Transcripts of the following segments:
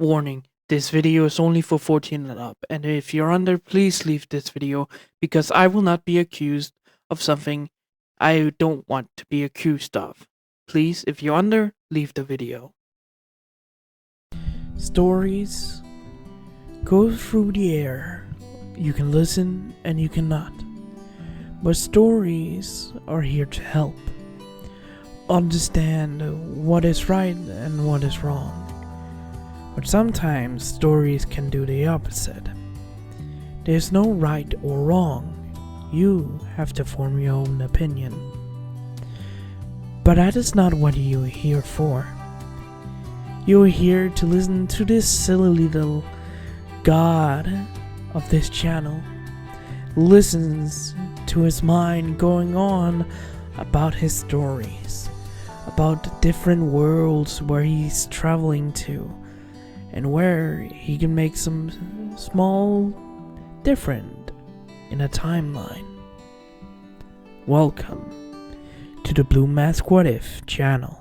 Warning, this video is only for 14 and up, and if you're under, please leave this video, because I will not be accused of something I don't want to be accused of. Please, if you're under, leave the video. Stories go through the air. You can listen and you cannot. But stories are here to help. Understand what is right and what is wrong. But sometimes stories can do the opposite. There's no right or wrong. You have to form your own opinion. But that is not what you're here for. You're here to listen to this silly little god of this channel. Listens to his mind going on about his stories, about the different worlds where he's traveling to, and where he can make some small different in a timeline. Welcome to the Blue Mask What If channel.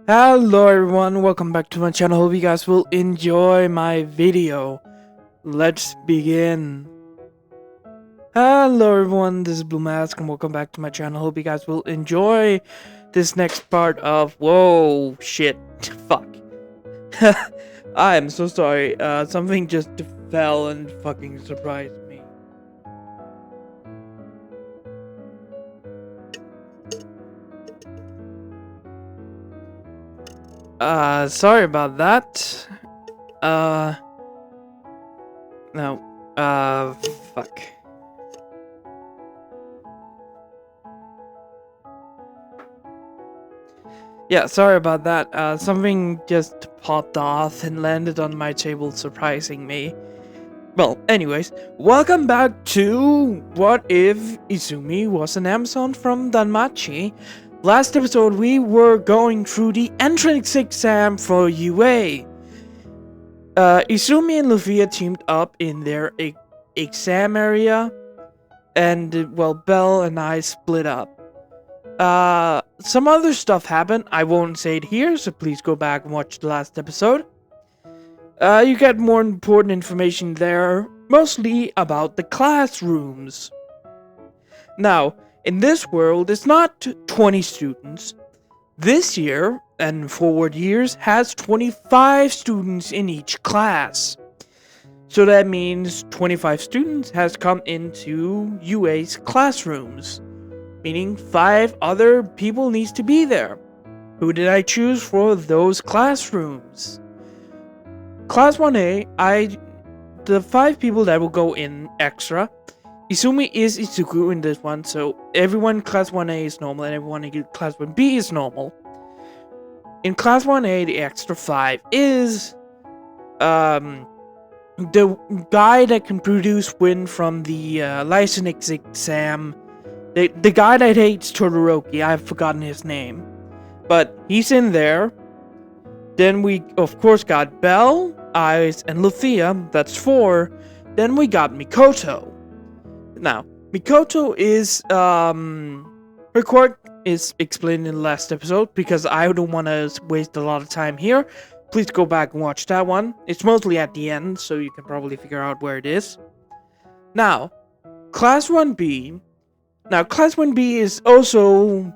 Hello everyone, welcome back to my channel. Hope you guys will enjoy my video. Let's begin. Hello everyone, this is Blue Mask and welcome back to my channel. Hope you guys will enjoy this next part of... Whoa, shit. Fuck. I am so sorry. Something just fell and fucking surprised me. Sorry about that. No. Fuck. Yeah, sorry about that. Something just popped off and landed on my table, surprising me. Well, anyways, welcome back to What If Izumi Was an Amazon from Danmachi. Last episode, we were going through the entrance exam for UA. Izumi and Luffy teamed up in their exam area, and, well, Belle and I split up. Some other stuff happened. I won't say it here, so please go back and watch the last episode. You get more important information there, mostly about the classrooms. Now, in this world, it's not 20 students. This year, and forward years, has 25 students in each class. So that means 25 students has come into UA's classrooms. Meaning 5 other people needs to be there. Who did I choose for those classrooms? Class 1A, the 5 people that will go in extra. Izumi is Izuku in this one, so everyone Class 1A is normal and everyone in Class 1B is normal. In Class 1A, the extra 5 is the guy that can produce wind from the license exam. The guy that hates Todoroki, I've forgotten his name. But he's in there. Then we, of course, got Belle, Ice, and Luthia. That's 4. Then we got Mikoto. Now, Mikoto is, her quirk is explained in the last episode, because I don't want to waste a lot of time here. Please go back and watch that one. It's mostly at the end, so you can probably figure out where it is. Now, Class 1B. Now, Class 1B is also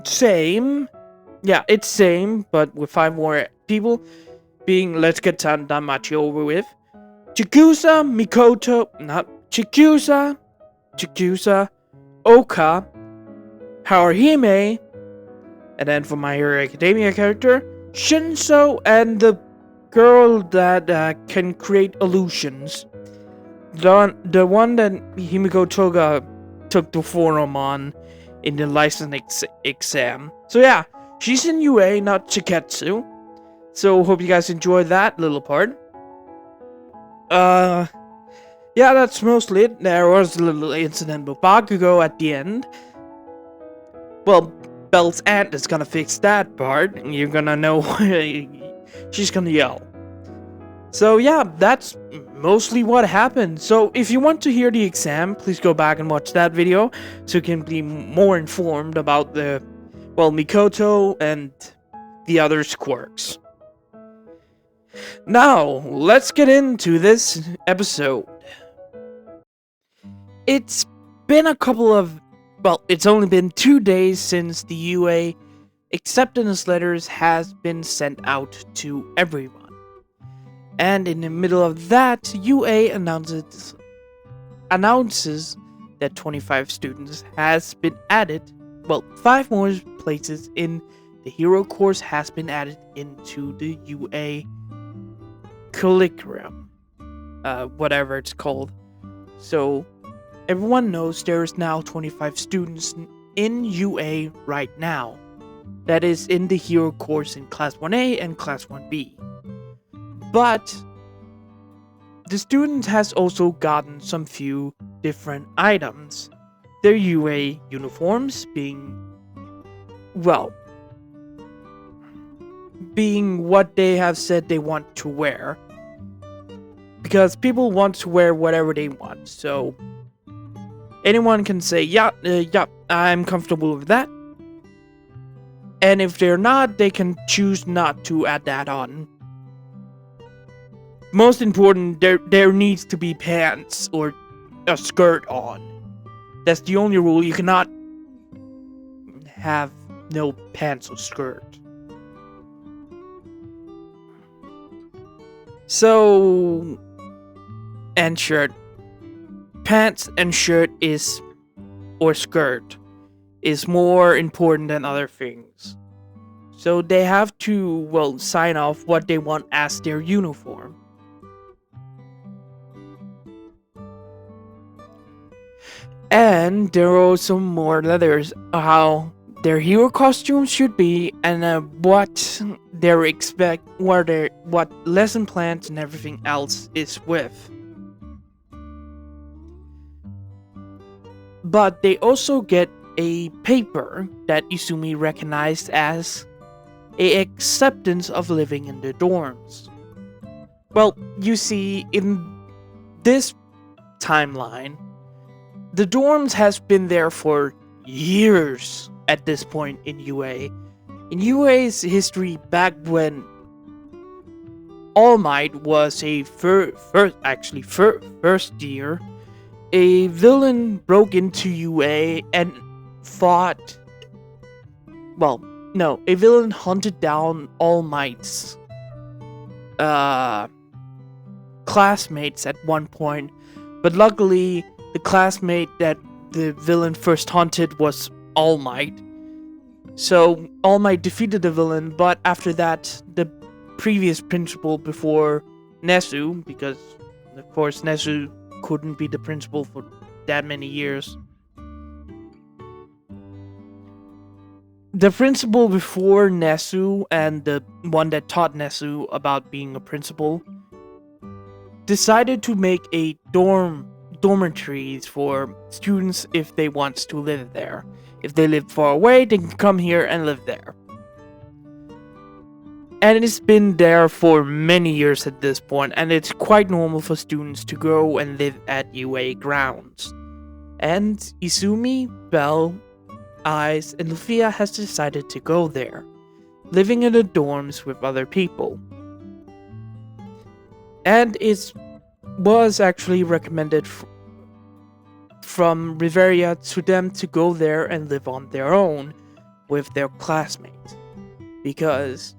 same. Yeah, it's same, but with 5 more people. Being, let's get danmachi over with. Chikusa, Mikoto, not Chikusa, Oka, Haruhime, and then for My Hero Academia character, Shinso, and the girl that can create illusions. The one that Himiko Toga took the forum on in the license exam. So yeah, she's in UA, not Chiketsu. So hope you guys enjoyed that little part. Yeah, that's mostly it. There was a little incident with Bakugo at the end. Well, Belle's aunt is gonna fix that part, and you're gonna know she's gonna yell. So yeah, that's mostly what happened. So if you want to hear the exam, please go back and watch that video so you can be more informed about the well, Mikoto and the others' quirks. Now, let's get into this episode. It's been it's only been 2 days since the UA acceptance letters has been sent out to everyone. And in the middle of that, UA announces that 25 students has been added. Well, 5 more places in the hero course has been added into the UA curriculum, whatever it's called. So everyone knows there is now 25 students in UA right now. That is in the hero course in Class 1A and Class 1B. But the student has also gotten some few different items. Their UA uniforms being what they have said they want to wear. Because people want to wear whatever they want, so anyone can say, yeah, I'm comfortable with that. And if they're not, they can choose not to add that on. Most important, there needs to be pants or a skirt on. That's the only rule. You cannot have no pants or skirt. So, and shirt. Pants and shirt or skirt is more important than other things. So they have to, sign off what they want as their uniform. And there are also more letters how their hero costumes should be and what lesson plans and everything else is with. But they also get a paper that Izumi recognized as a acceptance of living in the dorms. Well, you see, in this timeline, the dorms has been there for years at this point in UA. In UA's history, back when All Might was a first year, a villain broke into UA and fought. A villain hunted down All Might's classmates at one point, but luckily the classmate that the villain first hunted was All Might. So All Might defeated the villain, but after that, the previous principal before Nesu, because of course Nesu couldn't be the principal for that many years. The principal before Nesu and the one that taught Nesu about being a principal decided to make a dormitories for students if they want to live there. If they live far away, they can come here and live there. And it's been there for many years at this point, and it's quite normal for students to go and live at UA grounds. And Izumi, Belle, Ice, and Luffia has decided to go there, living in the dorms with other people. And it was actually recommended from Riveria to them to go there and live on their own with their classmates. Because,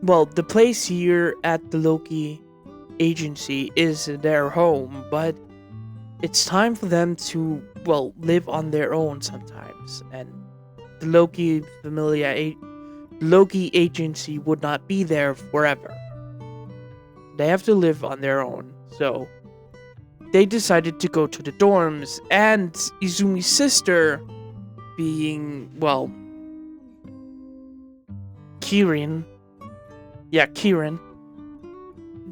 the place here at the Loki agency is their home, but it's time for them to, live on their own sometimes. And the Loki agency would not be there forever. They have to live on their own, so they decided to go to the dorms, and Izumi's sister, being, Kirin,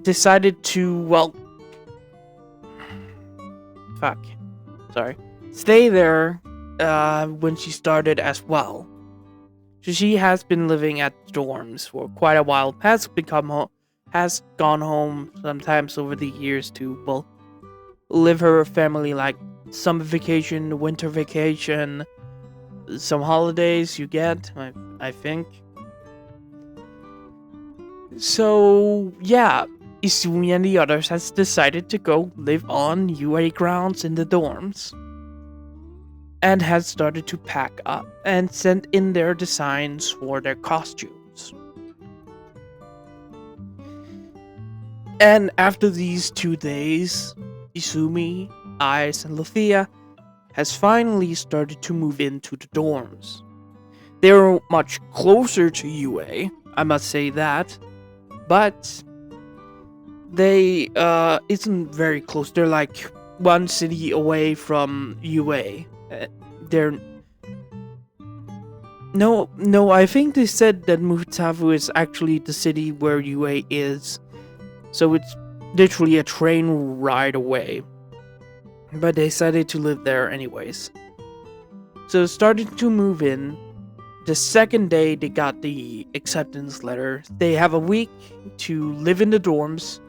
decided to, stay there, when she started as well. So she has been living at the dorms for quite a while, has gone home sometimes over the years to, live her family, like summer vacation, winter vacation, some holidays you get, I think. So, yeah, Izumi and the others has decided to go live on UA grounds in the dorms and has started to pack up and send in their designs for their costumes. And after these 2 days, Izumi, Ice, and Luthia has finally started to move into the dorms. They're much closer to UA, I must say that, but they isn't very close. They're like one city away from UA. They're no, I think they said that Mutavu is actually the city where UA is. So it's literally a train ride away. But they decided to live there anyways. So started to move in. The second day they got the acceptance letter. They have a week to live in the dorms,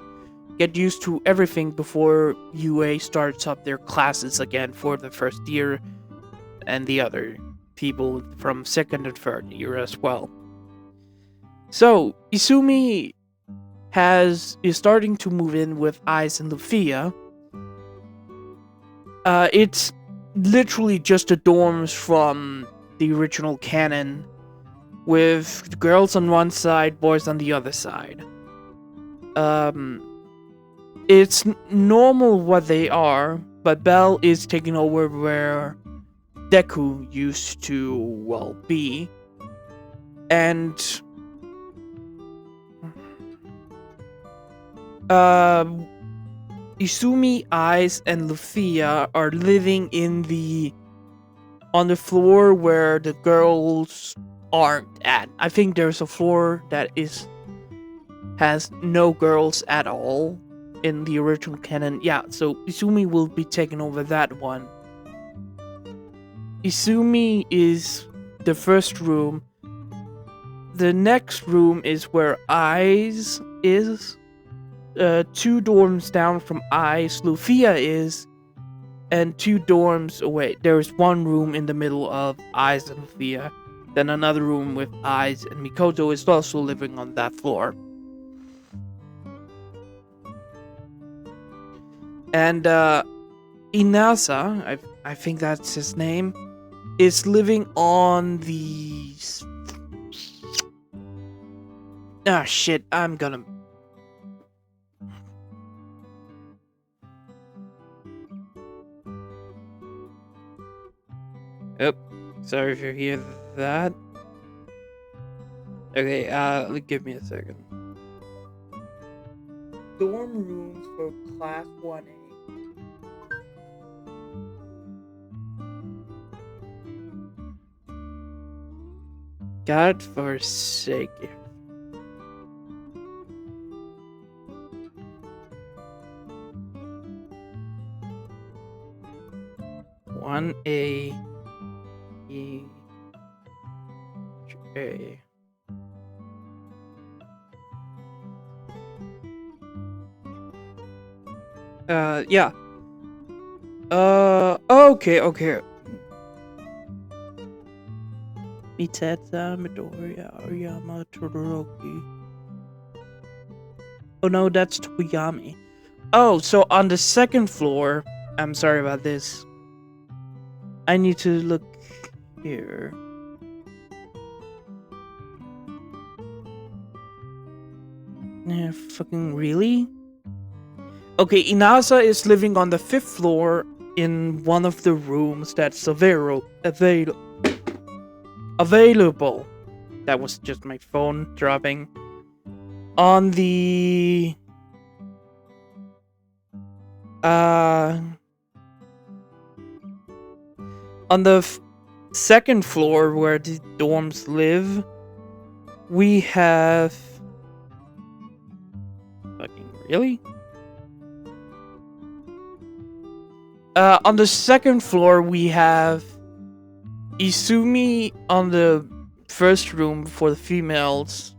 get used to everything before UA starts up their classes again for the first year and the other people from second and third year as well. So Izumi is starting to move in with Ice and Luthia. It's literally just the dorms from the original canon, with girls on one side, boys on the other side. It's normal what they are, but Belle is taking over where Deku used to, well, be. And Izumi, Ice, and Luthia are living on the floor where the girls aren't at. I think there's a floor that has no girls at all in the original canon. Yeah, so Izumi will be taking over that one. Izumi is the first room. The next room is where Ice is. 2 dorms down from Ice, Luthia is, and 2 dorms away. There's 1 room in the middle of Ice and Luthia, then another room with Ice, and Mikoto is also living on that floor. And Inasa, I think that's his name, is living on the... Ah, shit, I'm gonna... Oh, sorry if you hear that. Okay, give me a second. Dorm rooms for class 1A. God forsake you. One A E J. Yeah. Okay. Miteta Midoriya Aoyama Todoroki. Oh no, that's Tokoyami. Oh, so on the second floor, I'm sorry about this. I need to look here. Yeah, fucking really? Okay, Inasa is living on the 5th floor in one of the rooms that's available. That was just my phone dropping. On the... on the 2nd floor where the dorms live, we have... Fucking really? On the 2nd floor, we have Izumi on the 1st room for the females.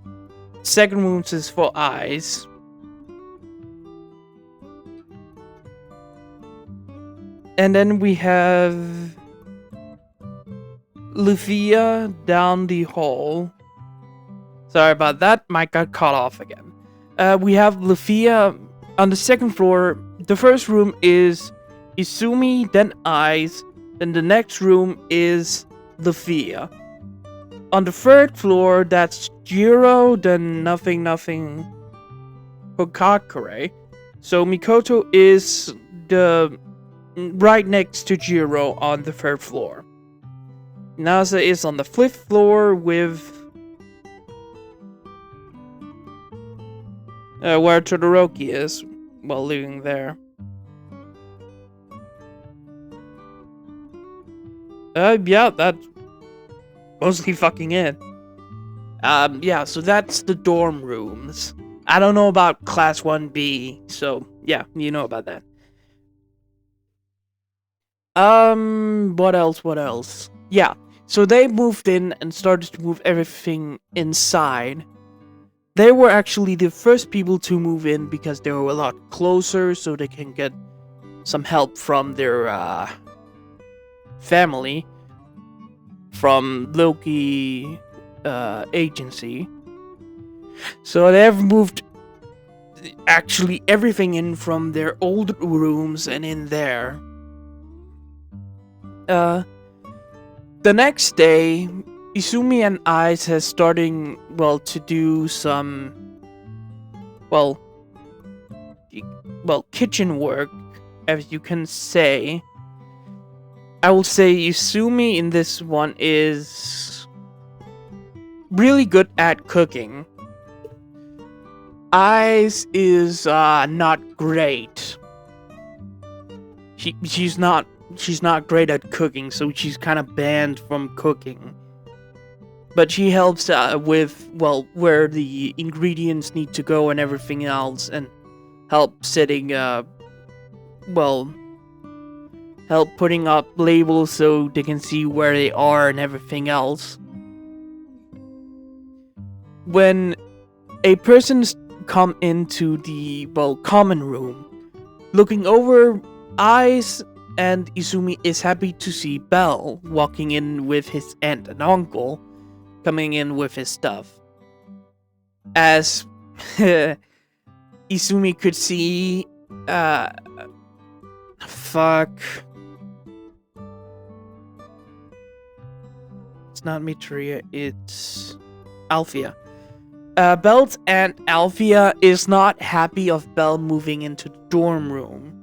2nd room is for Ice. And then we have Lufia down the hall. Sorry about that. Mic got cut off again. We have Lufia on the second floor. The first room is Izumi, then Eyes. Then the next room is Lufia. On the third floor, that's Jiro, then nothing, Hokakure. So Mikoto is the right next to Jiro on the third floor. Nasa is on the fifth floor with where Todoroki is while living there. Yeah, that's mostly fucking it. Yeah, so that's the dorm rooms. I don't know about Class 1B, so yeah, you know about that. What else? Yeah, so they moved in and started to move everything inside. They were actually the first people to move in because they were a lot closer, so they can get some help from their family, from Loki agency. So they've moved actually everything in from their old rooms and in there. The next day, Izumi and Ice has starting to do some kitchen work, as you can say. I will say Izumi in this one is really good at cooking. Ice is not great. She's not great at cooking, so she's kind of banned from cooking. But she helps with where the ingredients need to go and everything else, and help setting help putting up labels so they can see where they are and everything else. When a person's come into the common room, looking over, Eyes and Izumi is happy to see Bell walking in with his aunt and uncle, coming in with his stuff. As Izumi could see, it's not Mitria, it's Althea. Bell's aunt Althea is not happy of Bell moving into the dorm room.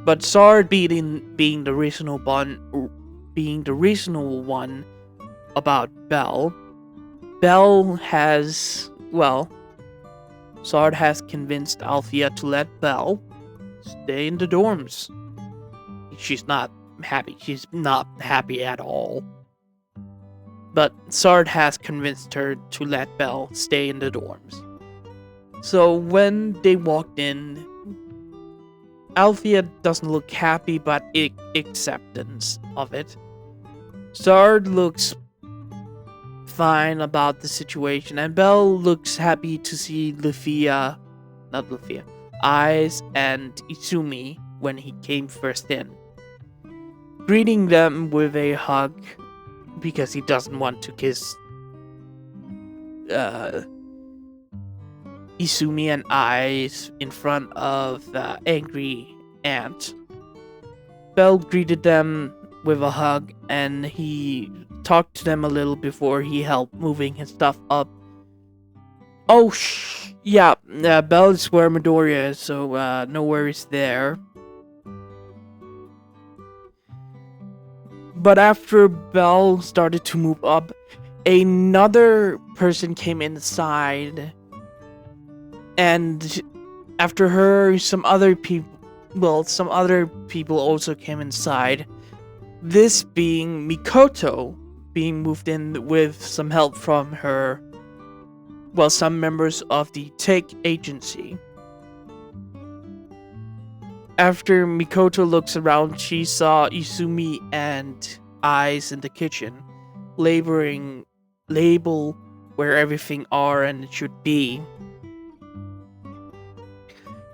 But Sard being the reasonable one about Bell, Sard has convinced Althea to let Bell stay in the dorms. She's not happy. She's not happy at all. But Sard has convinced her to let Bell stay in the dorms. So when they walked in, Althea doesn't look happy, but acceptance of it. Sard looks fine about the situation, and Belle looks happy to see Eyes and Izumi when he came first in, greeting them with a hug because he doesn't want to kiss Izumi and Eyes in front of the angry aunt. Bell greeted them with a hug, and he talked to them a little before he helped moving his stuff up. Bell is where Midoriya is, so no worries there. But after Bell started to move up, another person came inside. And after her, some other people also came inside. This being Mikoto being moved in with some help from her, some members of the Take agency. After Mikoto looks around, she saw Izumi and Eyes in the kitchen, label where everything are and it should be.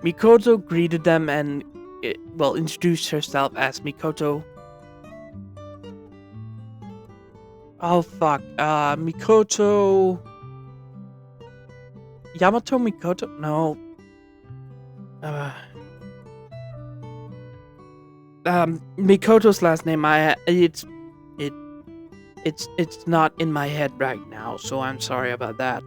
Mikoto greeted them and introduced herself as Mikoto. Oh fuck. Mikoto. Yamato Mikoto? No. Uh, Mikoto's last name. It it's not in my head right now, so I'm sorry about that.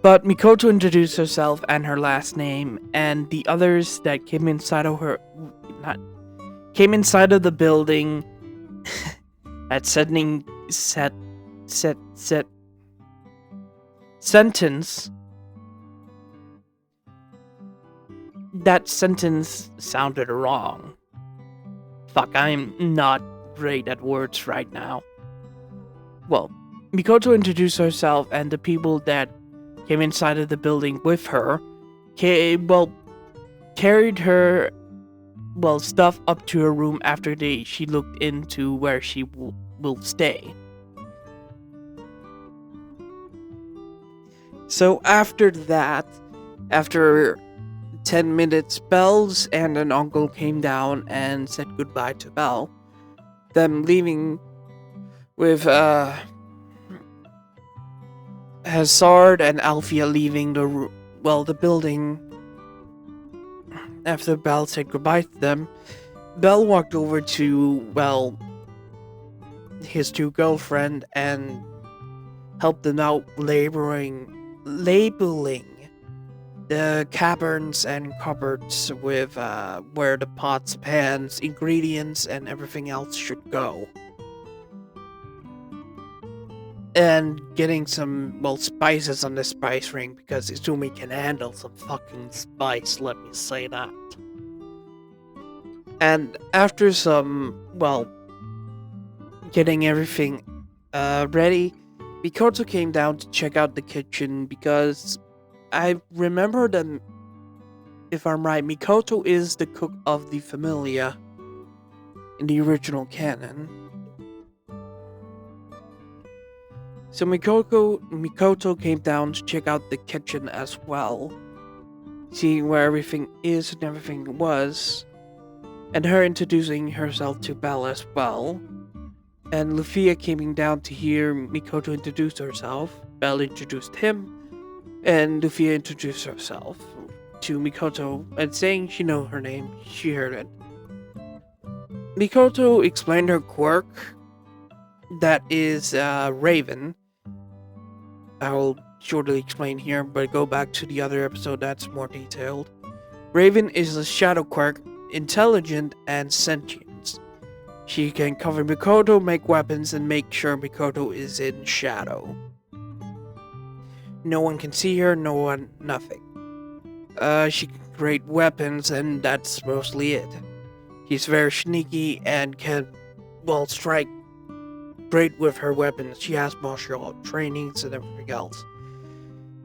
But Mikoto introduced herself and her last name, and the others that came inside of her, not came inside of the building. That sentence. That sentence sounded wrong. Fuck, I'm not great at words right now. Well, Mikoto introduced herself, and the people that came inside of the building with her, carried her, stuff up to her room after she looked into where she will stay. So after that, after 10 minutes, Belle's and an uncle came down and said goodbye to Belle. Them leaving with Hazard and Alfia leaving the building. After Belle said goodbye to them, Belle walked over to, his two girlfriend and helped them out labeling the caverns and cupboards with where the pots, pans, ingredients, and everything else should go. And getting some, spices on the spice ring, because Izumi can handle some fucking spice, let me say that. And after some, getting everything ready, Mikoto came down to check out the kitchen, because I remember that, if I'm right, Mikoto is the cook of the Familia in the original canon. So Mikoto came down to check out the kitchen as well, seeing where everything is and everything was, and her introducing herself to Belle as well. And Lufia came down to hear Mikoto introduce herself. Belle introduced him, and Lufia introduced herself to Mikoto, and saying she knew her name, she heard it. Mikoto explained her quirk, that is Raven. I will shortly explain here, but go back to the other episode that's more detailed. Raven is a shadow quirk, intelligent and sentient. She can cover Mikoto, make weapons, and make sure Mikoto is in shadow. No one can see her, nothing. She can create weapons, and that's mostly it. She's very sneaky and can, strike great with her weapons. She has martial art trainings and everything else.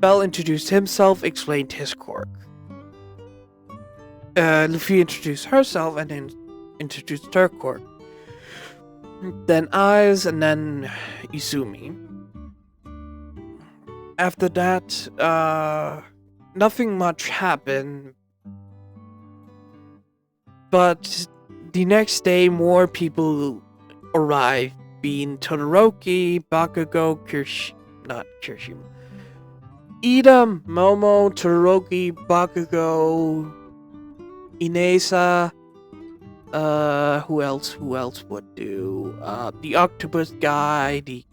Belle introduced himself, explained his quirk. Luffy introduced herself and then introduced her quirk. Then Eyes, and then Izumi. After that, nothing much happened. But the next day, more people arrived, being Todoroki, Bakugo, Kirishima. Ida, Momo, Todoroki, Bakugo, Inesa, who else would do? The octopus guy, the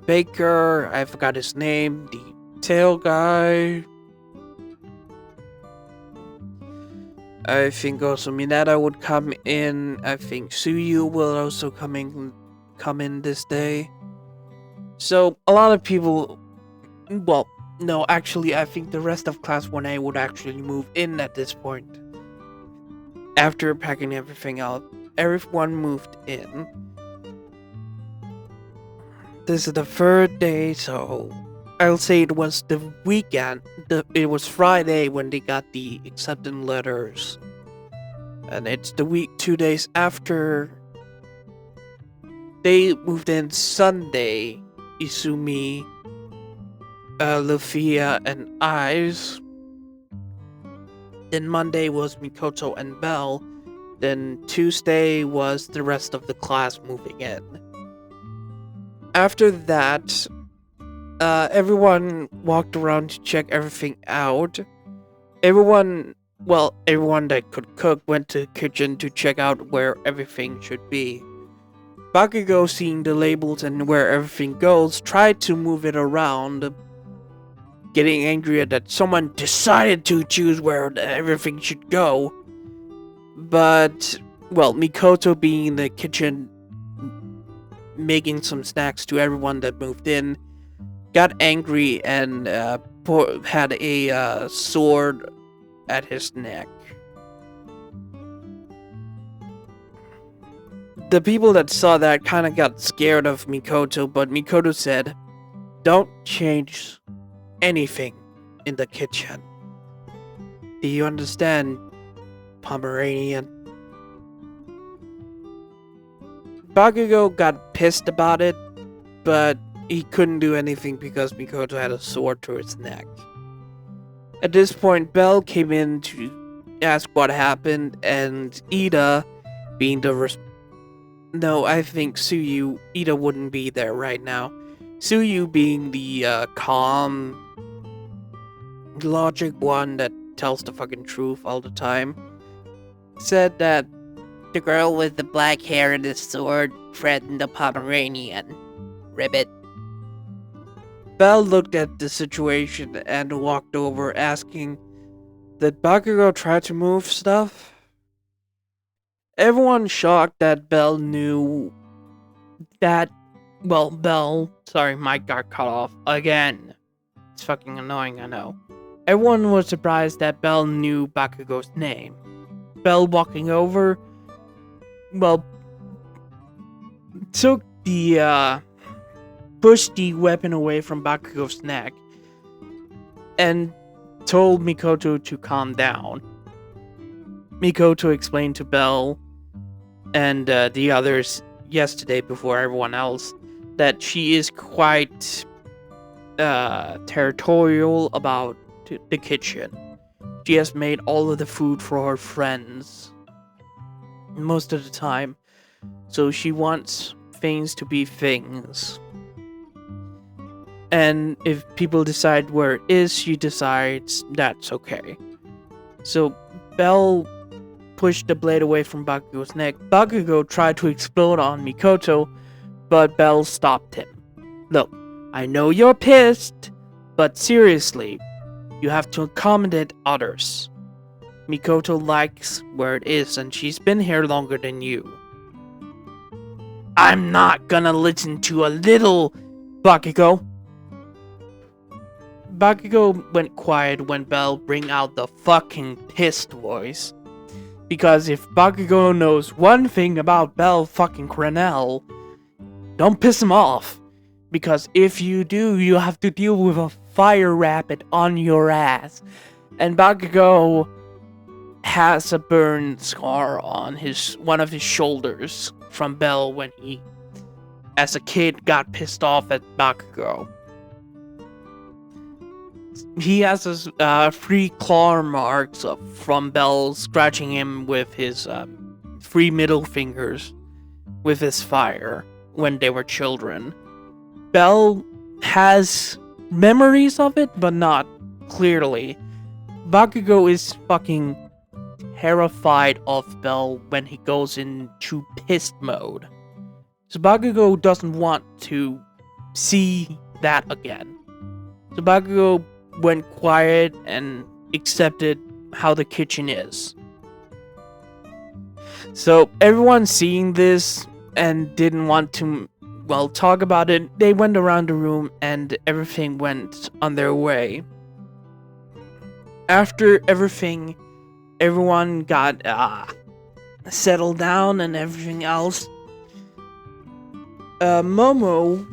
baker, I forgot his name, the tail guy. I think also Mineta would come in. I think Suyu will also come in this day. So a lot of people, no, actually I think the rest of Class 1A would actually move in at this point. After packing everything out, everyone moved in. This is the third day, so I'll say it was the weekend. It was Friday when they got the acceptance letters. And it's the week 2 days after they moved in. Sunday, Izumi, Lufia, and Eyes. Then Monday was Mikoto and Belle. Then Tuesday was the rest of the class moving in. After that, everyone walked around to check everything out. Everyone that could cook went to the kitchen to check out where everything should be. Bakugo, seeing the labels and where everything goes, tried to move it around, getting angry that someone decided to choose where everything should go. But, Mikoto, being in the kitchen making some snacks to everyone that moved in, got angry and had a sword at his neck. The people that saw that kind of got scared of Mikoto, but Mikoto said, "Don't change anything in the kitchen. Do you understand, Pomeranian?" Bakugo got pissed about it, but he couldn't do anything because Mikoto had a sword to his neck. At this point, Belle came in to ask what happened, and Ida, being the I think Ida wouldn't be there right now. Suyu, being the calm, logic one that tells the fucking truth all the time, said that the girl with the black hair and the sword threatened the Pomeranian. Ribbit. Belle looked at the situation and walked over, asking, "Did Bakugo try to move stuff?" Everyone shocked that Belle knew that. Sorry, mic got cut off again. It's fucking annoying, I know. Everyone was surprised that Belle knew Bakugo's name. Belle, walking over, took the pushed the weapon away from Bakugo's neck and told Mikoto to calm down. Mikoto explained to Belle and the others yesterday before everyone else that she is quite territorial about the kitchen. She has made all of the food for her friends most of the time, so she wants things to be things. And if people decide where it is, she decides that's okay. So Belle pushed the blade away from Bakugo's neck. Bakugo tried to explode on Mikoto, but Belle stopped him. "Look, I know you're pissed, but seriously, you have to accommodate others. Mikoto likes where it is, and she's been here longer than you." "I'm not gonna listen to a little Bakugo." Bakugo went quiet when Belle bring out the fucking pissed voice. Because if Bakugo knows one thing about Belle fucking Crenel, don't piss him off. Because if you do, you have to deal with a fire rapid on your ass. And Bakugo has a burn scar on one of his shoulders from Belle when he, as a kid, got pissed off at Bakugo. He has his 3 claw marks from Belle scratching him with his 3 middle fingers with his fire when they were children. Belle has memories of it, but not clearly. Bakugo is fucking terrified of Belle when he goes into pissed mode. So Bakugo doesn't want to see that again. So Bakugo went quiet and accepted how the kitchen is. So everyone seeing this and didn't want to, talk about it, they went around the room and everything went on their way. After everyone got settled down and everything else, Momo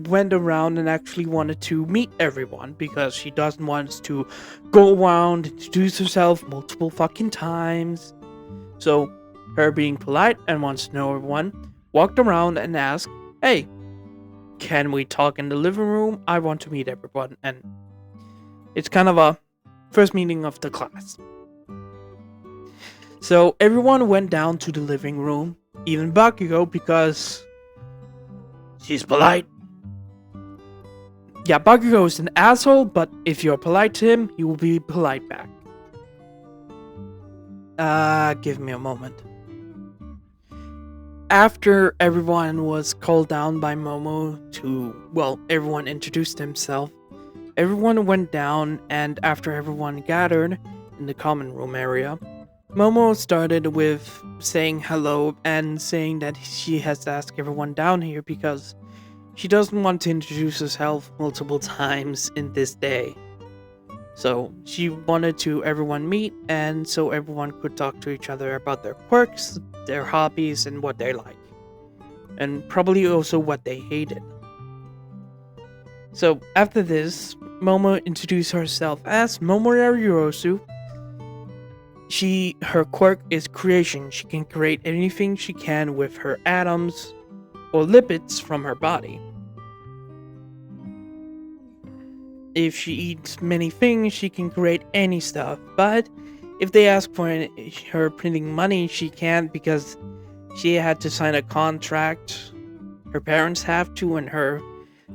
went around and actually wanted to meet everyone because she doesn't want to go around and introduce herself multiple fucking times. So, her being polite and wants to know everyone, walked around and asked, "Hey, can we talk in the living room? I want to meet everyone." And it's kind of a first meeting of the class. So everyone went down to the living room, even Bakugo, because she's polite. Yeah, Bakugo is an asshole, but if you're polite to him, he will be polite back. Give me a moment. After everyone was called down by Momo everyone introduced himself. Everyone went down, and after everyone gathered in the common room area, Momo started with saying hello and saying that she has to ask everyone down here because she doesn't want to introduce herself multiple times in this day. So she wanted to everyone meet, and so everyone could talk to each other about their quirks, their hobbies, and what they like. And probably also what they hated. So after this, Momo introduced herself as Momori Yorosu. Her quirk is creation. She can create anything she can with her atoms or lipids from her body. If she eats many things, she can create any stuff. But if they ask for her printing money, she can't because she had to sign a contract. Her parents have to, and her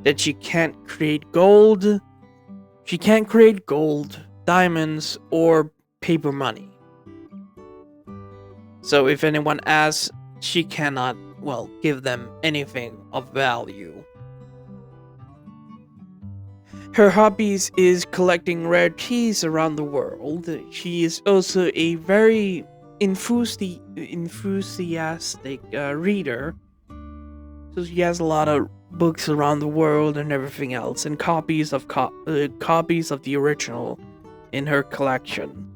that she can't create gold. She can't create gold, diamonds, or paper money. So if anyone asks, she cannot, give them anything of value. Her hobbies is collecting rare teas around the world. She is also a very enthusiastic reader. So she has a lot of books around the world and everything else, and copies of the original in her collection.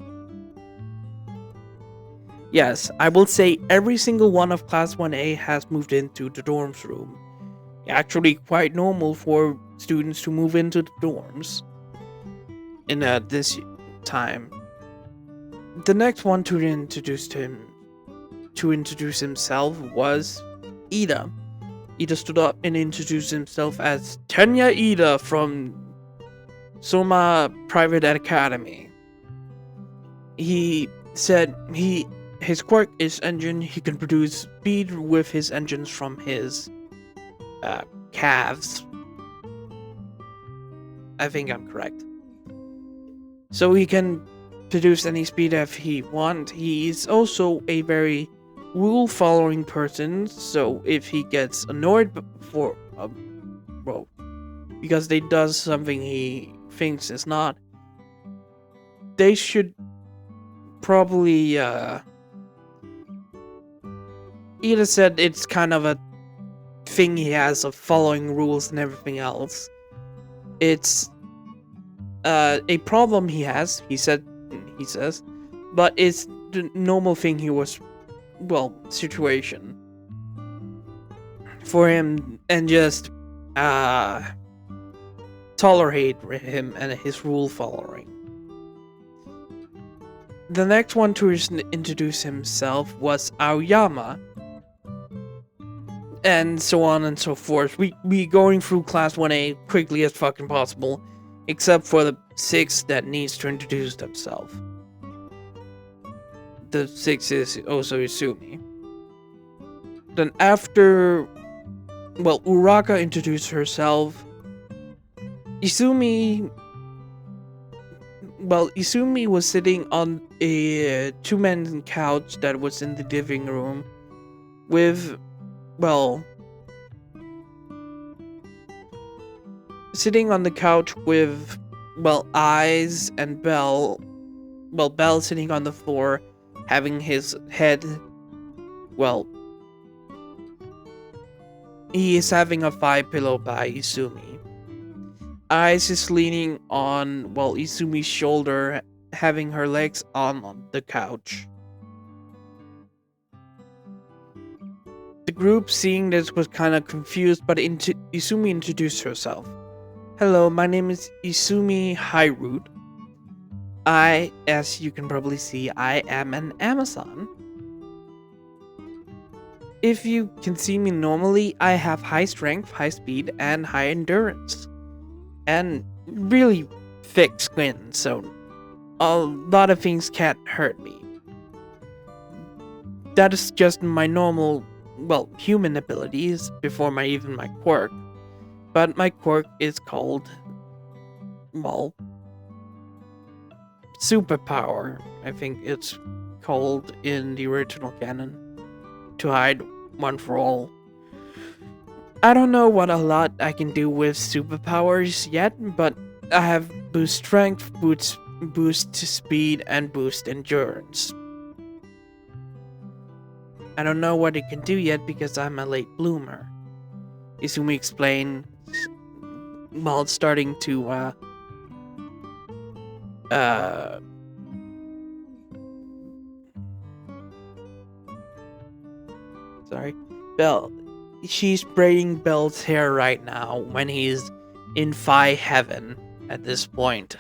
Yes, I will say every single one of Class 1A has moved into the dorms room. Actually, quite normal for students to move into the dorms in this time. The next one to introduce himself was Ida. Ida stood up and introduced himself as Tenya Ida from Soma Private Academy. He said his quirk is engine. He can produce speed with his engines from his calves. I think I'm correct. So he can produce any speed if he wants. He is also a very rule-following person, so if he gets annoyed because they does something he thinks is not, they should probably Ida said it's kind of a thing he has of following rules and everything else. It's a problem he has, he says, but it's the normal thing situation for him, and just tolerate him and his rule following. The next one to introduce himself was Aoyama, and so on and so forth. We going through Class 1A quickly as fucking possible, except for the 6 that needs to introduce themselves. The 6 is also Izumi. Then after, Uraka introduced herself. Izumi was sitting on a two-man couch that was in the living room with, sitting on the couch with, Eyes and Bell. Bell sitting on the floor, having his head, he is having a thigh pillow by Izumi. Eyes is leaning on, Izumi's shoulder, having her legs on the couch. The group, seeing this, was kind of confused, but Izumi introduced herself. Hello, my name is Izumi Highroot. As you can probably see, I am an Amazon. If you can see me normally, I have high strength, high speed, and high endurance. And really thick skin, so a lot of things can't hurt me. that is just my normal, well, human abilities before even my quirk. But my quirk is called, well, superpower. I think it's called in the original canon to hide one for all. I don't know what a lot I can do with superpowers yet, but I have boost strength, boost speed, and boost endurance. I don't know what it can do yet because I'm a late bloomer. Izumi explained while starting to sorry, Bell. She's braiding Bell's hair right now when he's in Phi Heaven at this point.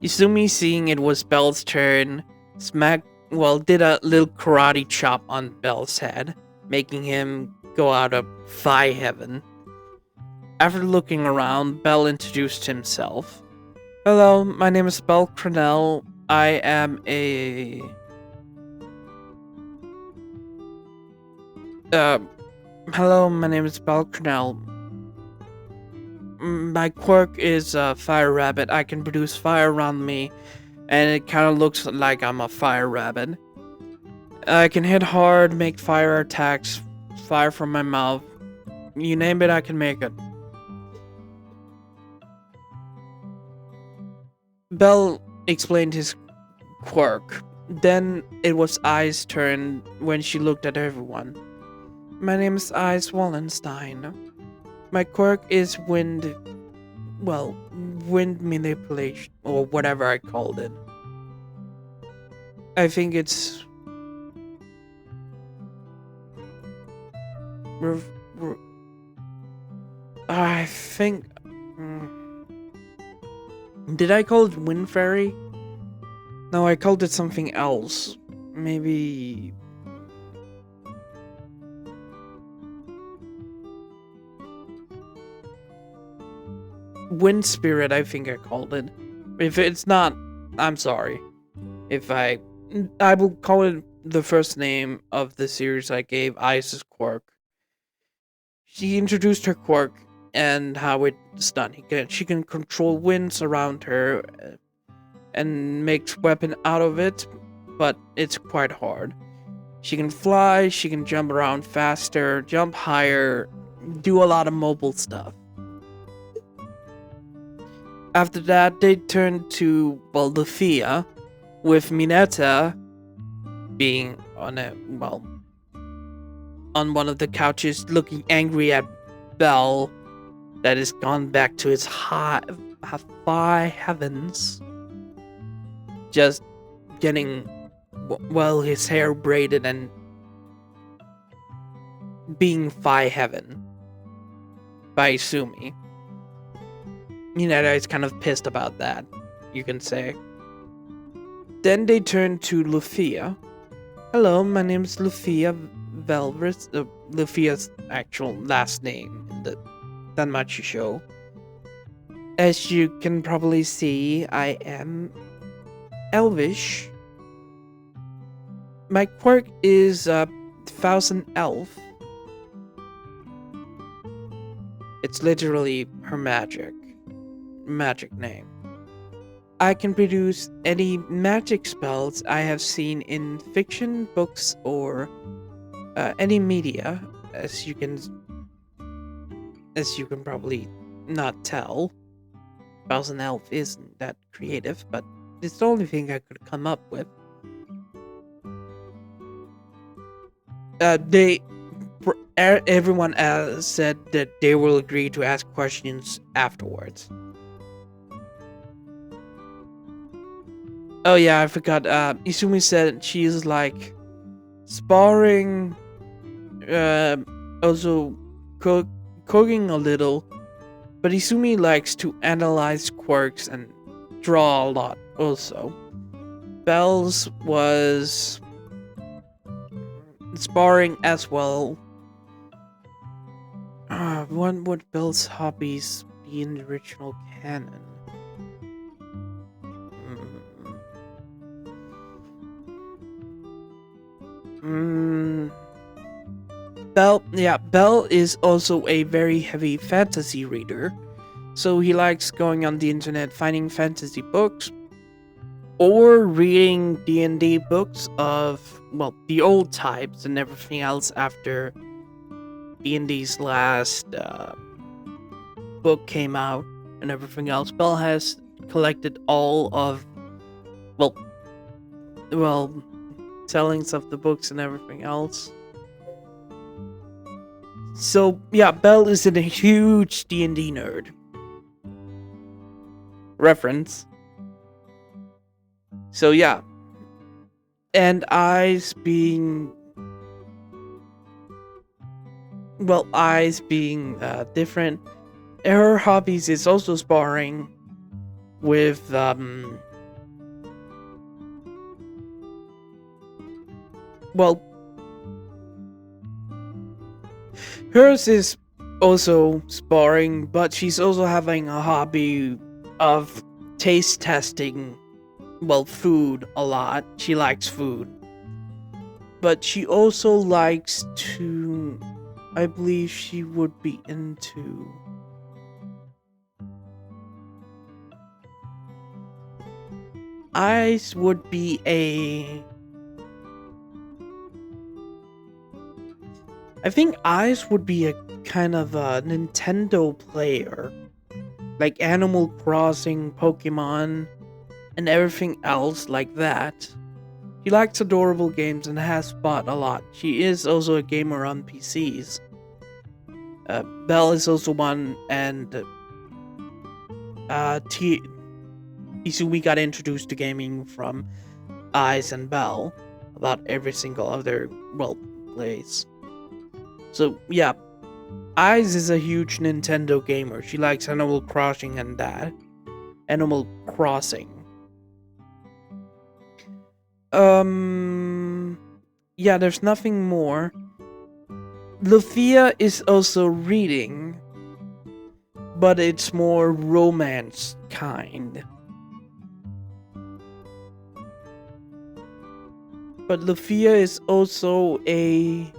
Izumi, seeing it was Bell's turn, did a little karate chop on Bell's head, making him go out of Phi Heaven. After looking around, Bell introduced himself. Hello, my name is Bell Cronell. I am a... hello, my name is Bell Cronell. My quirk is Fire Rabbit. I can produce fire around me, and it kind of looks like I'm a fire rabbit. I can hit hard, make fire attacks, fire from my mouth. You name it, I can make it. Bell explained his quirk. Then it was Ai's turn when she looked at everyone. My name is Ice Wallenstein. My quirk is wind manipulation, or whatever I called it. I think it's... I think... Did I call it Wind Fairy? No, I called it something else. Maybe... Wind Spirit, I think I called it. If it's not, I'm sorry. I will call it the first name of the series I gave Ice's quirk. She introduced her quirk and how it's done. She can control winds around her and makes weapon out of it, but it's quite hard. She can fly, she can jump around faster, jump higher, do a lot of mobile stuff. After that, they turned to, Luffia, with Mineta being on one of the couches, looking angry at Bell that has gone back to its high heavens. Just getting, his hair braided and being Phi Heaven by Izumi. Mineta is kind of pissed about that, you can say. Then they turn to Luffia. Hello, my name is Luffia Velvet, Luffia's actual last name in the danmachi show. As you can probably see, I am elvish. My quirk is Thousand Elf. It's literally her magic name. I can produce any magic spells I have seen in fiction, books, or any media, as you can probably not tell. Thousand Elf isn't that creative, but it's the only thing I could come up with. Everyone said that they will agree to ask questions afterwards. Oh yeah, I forgot. Izumi said she's like sparring, also cooking a little, but Izumi likes to analyze quirks and draw a lot also. Bell's was sparring as well. What would Bell's hobbies be in the original canon? Mm, Bell is also a very heavy fantasy reader. So he likes going on the internet, finding fantasy books, or reading D&D books of, well, the old types and everything else after D&D's last book came out and everything else. Bell has collected all of, well, well, tellings of the books and everything else. So yeah, Bell is a huge D&D nerd. Reference. So yeah, and eyes being different. Her hobbies is also sparring with well, hers is also sparring, but she's also having a hobby of taste testing, well, food a lot. She likes food, but she also likes to, I believe she would be into, Ice would be I think Ice would be a kind of a Nintendo player, like Animal Crossing, Pokemon, and everything else like that. She likes adorable games and has bought a lot. She is also a gamer on PCs. Belle is also one, and Izumi got introduced to gaming from Ice and Belle about every single other, well, plays. So yeah, Ice is a huge Nintendo gamer. She likes Animal Crossing and that. Animal Crossing. Yeah, there's nothing more. Luthia is also reading, but it's more romance kind. But Luthia is also a...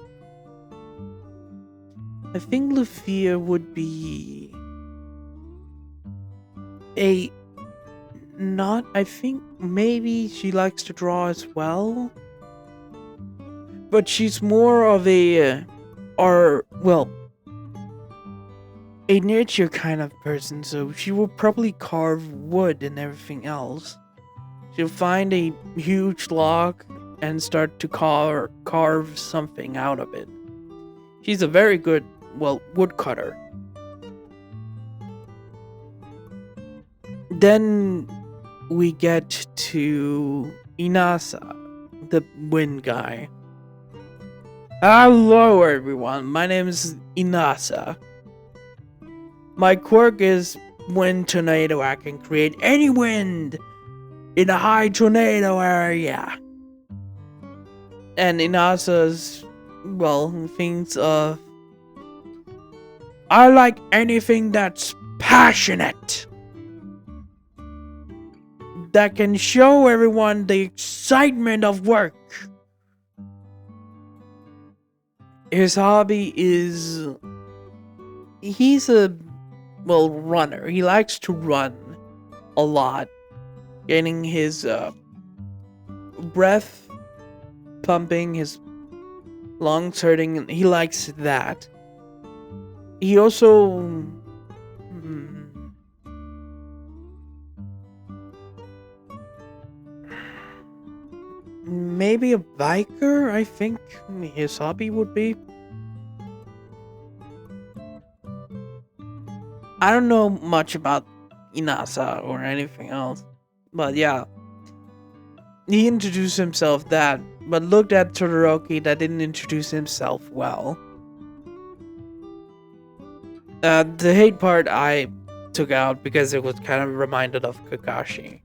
I think Luthia would be a... Not... I think maybe she likes to draw as well. But she's more of a... a nature kind of person, so she will probably carve wood and everything else. She'll find a huge log and start to carve something out of it. She's a very good, woodcutter. Then we get to Inasa, the wind guy. Hello everyone, my name is Inasa. My quirk is Wind Tornado. I can create any wind in a high tornado area. And Inasa's, things of... I like anything that's passionate. That can show everyone the excitement of work. His hobby is... He's a, runner. He likes to run a lot. Getting his breath pumping, his lungs hurting. He likes that. He also... maybe a biker, I think his hobby would be. I don't know much about Inasa or anything else, but yeah. He introduced himself that, but looked at Todoroki that didn't introduce himself well. The hate part I took out because it was kind of reminded of Kakashi.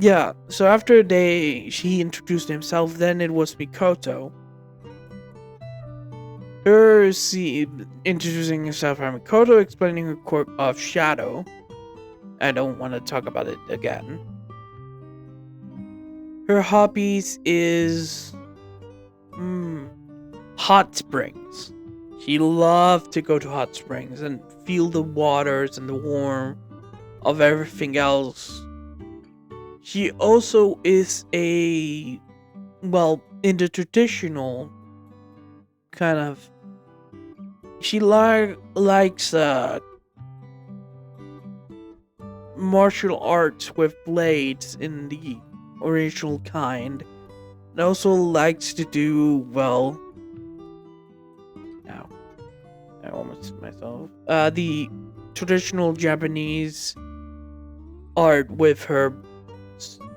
Yeah, so after he introduced himself, then it was Mikoto. Introducing herself, and Mikoto explaining her quirk of Shadow. I don't want to talk about it again. Her hobbies is hot springs. She loved to go to hot springs and feel the waters and the warmth of everything else. She also is in the traditional kind of, she likes martial arts with blades in the original kind, and also likes to do, now I almost hit myself, the traditional Japanese art with her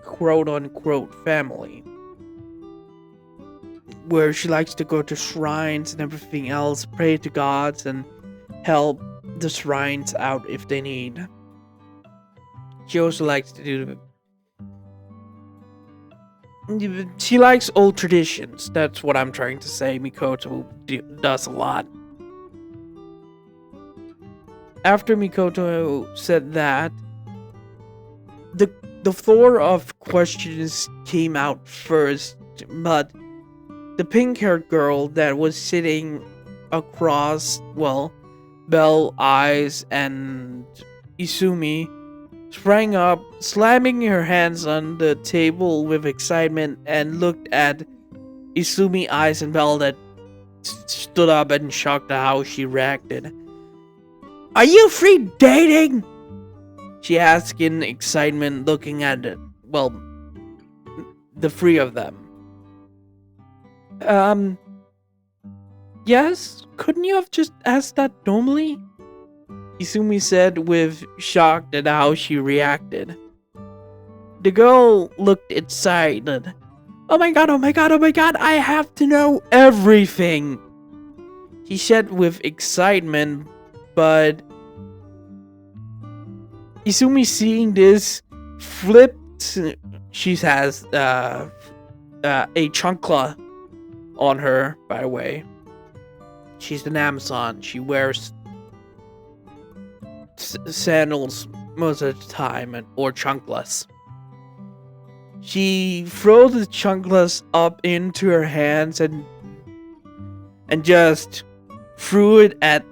quote unquote family, where she likes to go to shrines and everything else, pray to gods, and help the shrines out if they need. She also likes to do. She likes old traditions. That's what I'm trying to say. Mikoto does a lot. After Mikoto said that, the floor of questions came out first, but the pink-haired girl that was sitting across, Bell, Eyes, and Izumi sprang up, slamming her hands on the table with excitement, and looked at Izumi, Eyes, and Bell that stood up and shocked at how she reacted. "Are you free dating?" she asked in excitement, looking at it. The three of them. Yes? Couldn't you have just asked that normally? Izumi said with shock at how she reacted. The girl looked excited. Oh my god, I have to know everything! She said with excitement, but Izumi, seeing this, flipped. She has a chancla on her, by the way. She's an Amazon. She wears sandals most of the time, or chanclas. She throws the chanclas up into her hands and just threw it at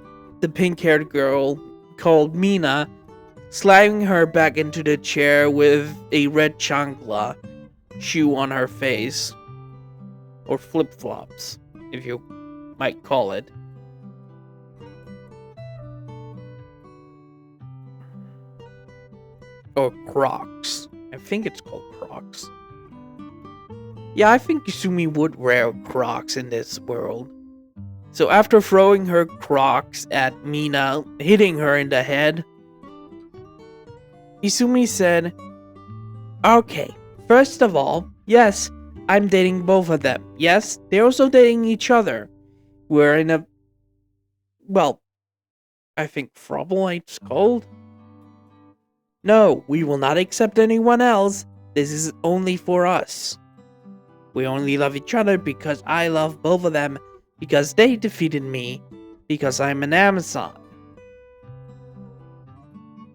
the pink-haired girl called Mina, slamming her back into the chair with a red chancla shoe on her face. Or flip-flops, if you might call it. Or Crocs. I think it's called Crocs. Yeah, I think Izumi would wear Crocs in this world. So after throwing her Crocs at Mina, hitting her in the head, Izumi said, "Okay, first of all, yes, I'm dating both of them. Yes, they're also dating each other. We're in a, I think trouble it's called. No, we will not accept anyone else. This is only for us. We only love each other because I love both of them, because they defeated me, because I'm an Amazon.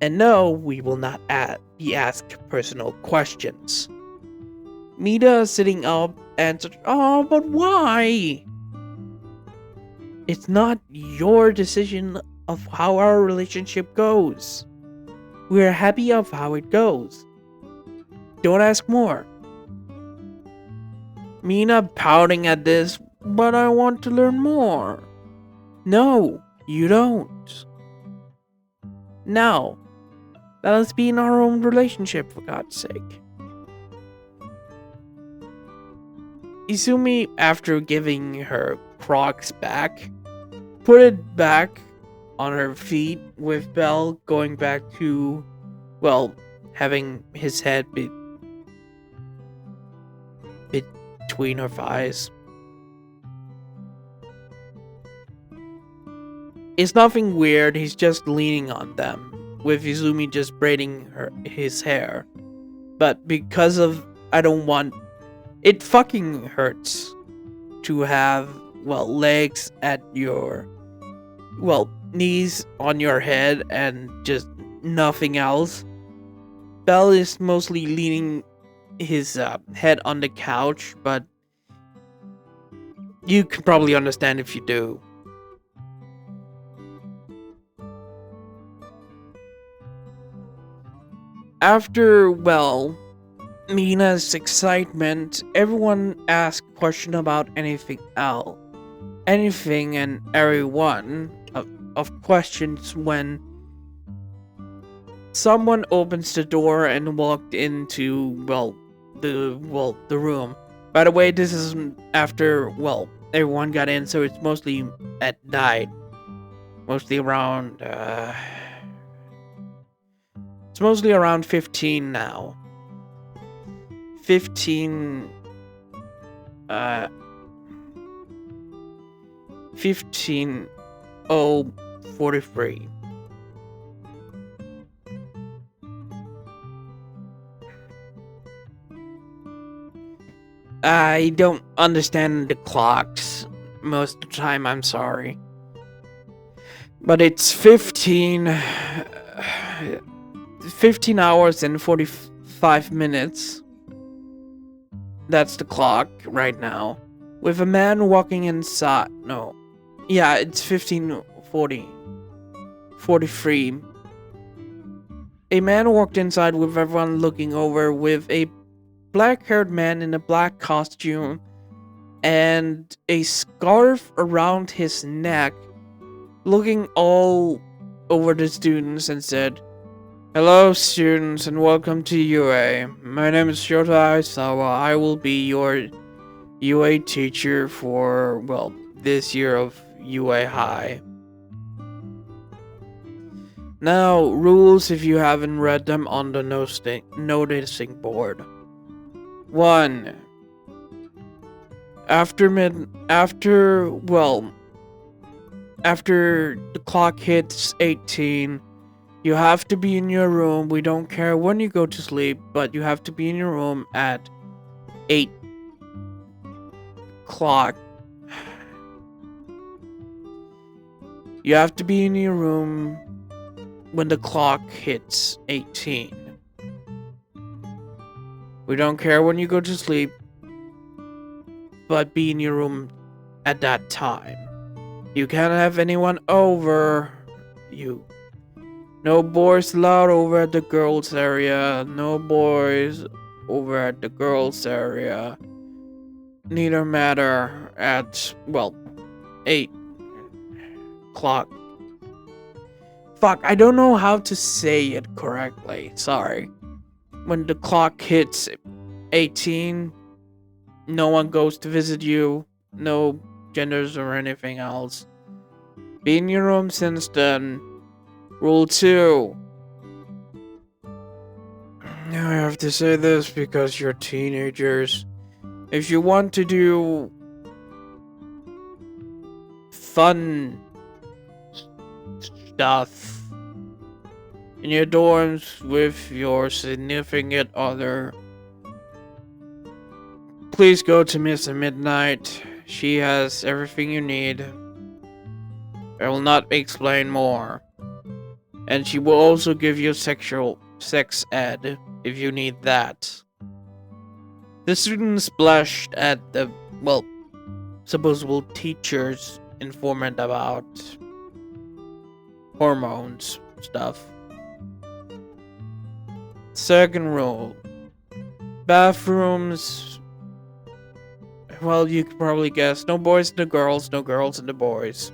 And no, we will not be asked personal questions." Mina, sitting up, answered, "Oh, but why? It's not your decision of how our relationship goes. We're happy of how it goes. Don't ask more." Mina, pouting at this, "But I want to learn more." "No, you don't. Now, let us be in our own relationship, for God's sake." Izumi, after giving her Crocs back, put it back on her feet, with Bell going back to, having his head between her thighs. It's nothing weird, he's just leaning on them, with Izumi just braiding his hair. But because of, I don't want, it fucking hurts to have, legs at your, knees on your head and just nothing else. Belle is mostly leaning his head on the couch, but you can probably understand if you do. After, well, Mina's excitement, everyone asked question about anything else. Anything and everyone of questions when someone opens the door and walked into, the room. By the way, this is after, everyone got in, so it's mostly at night. Mostly around, it's mostly around 15 now. 15, 15:43. I don't understand the clocks most of the time, I'm sorry. But it's 15 hours and 45 minutes. That's the clock right now. With a man walking inside. No. Yeah, it's 15:40. 43. A man walked inside with everyone looking over with a black-haired man in a black costume and a scarf around his neck, looking all over the students and said, "Hello students and welcome to UA. My name is Shota Aisawa. I will be your UA teacher for, this year of UA High. Now, rules if you haven't read them on the noticing board. 1. After the clock hits 18, you have to be in your room. We don't care when you go to sleep, but you have to be in your room at 8 o'clock. You have to be in your room when the clock hits 18. We don't care when you go to sleep, but be in your room at that time. You can't have anyone over you. No boys allowed over at the girls' area. No boys over at the girls' area. Neither matter at, 8 o'clock. Fuck, I don't know how to say it correctly. Sorry. When the clock hits 18, no one goes to visit you. No genders or anything else. Be in your room since then. Rule 2. Now I have to say this because you're teenagers. If you want to do fun stuff in your dorms with your significant other, please go to Miss Midnight. She has everything you need. I will not explain more. And she will also give you sex ed if you need that. The students blushed at the, supposable teacher's informant about hormones stuff. Second rule. Bathrooms. Well, you could probably guess. No boys and the girls, no girls and the boys.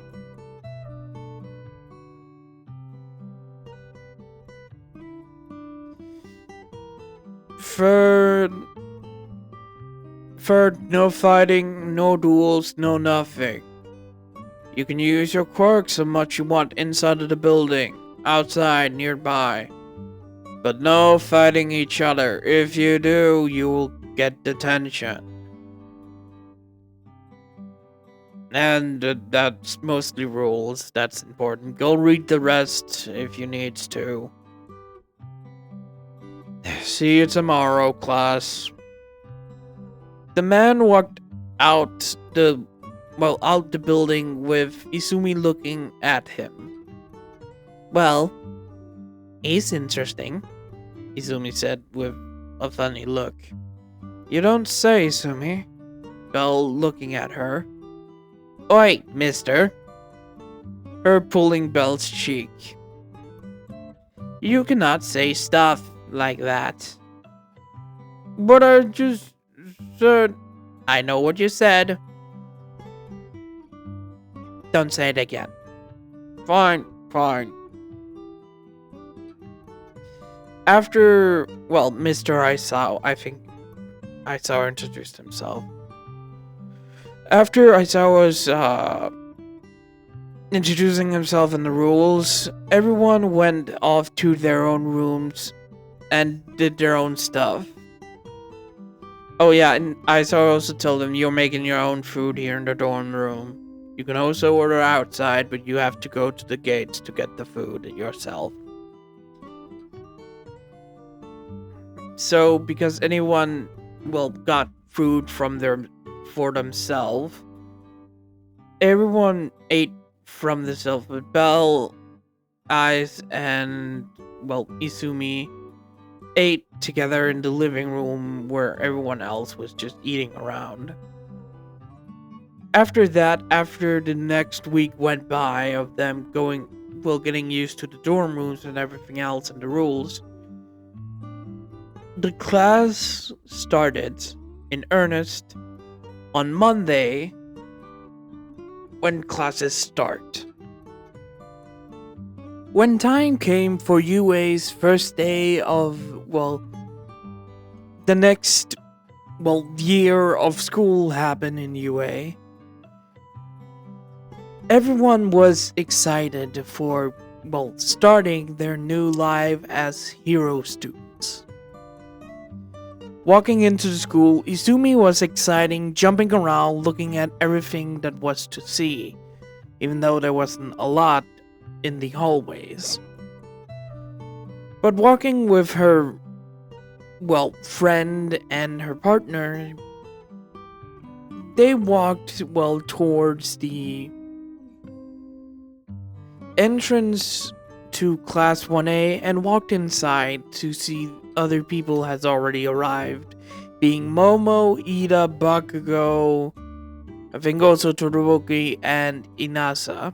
Third, no fighting, no duels, no nothing. You can use your quirks so much you want inside of the building, outside, nearby. But no fighting each other. If you do, you will get detention. And that's mostly rules. That's important. Go read the rest if you need to. See you tomorrow, class. The man walked out the building with Izumi looking at him. Well, he's interesting, Izumi said with a funny look. You don't say, Izumi. Belle looking at her. Oi, mister. Her pulling Belle's cheek. You cannot say stuff like that. But I just said... I know what you said. Don't say it again. Fine, fine. After, well, Mr. I think Isao introduced himself. After Isao was introducing himself and the rules, everyone went off to their own rooms and did their own stuff. Oh yeah, and Isao also told them you're making your own food here in the dorm room. You can also order outside, but you have to go to the gates to get the food yourself. So, because anyone, well, got food for themselves, everyone ate from the self. But Belle, Ice, and, well, Izumi ate together in the living room where everyone else was just eating around. After that, after the next week went by of them getting used to the dorm rooms and everything else and the rules, the class started in earnest on Monday when classes start. When time came for UA's first day of, well, the next, well, year of school happened in UA, everyone was excited for, well, starting their new life as hero students. Walking into the school, Izumi was excited, jumping around, looking at everything that was to see, even though there wasn't a lot in the hallways. But walking with her, well, friend and her partner, they walked, well, towards the entrance to class 1A and walked inside to see other people has already arrived, being Momo, Ida, Bakugo, I think also Todoroki and Inasa.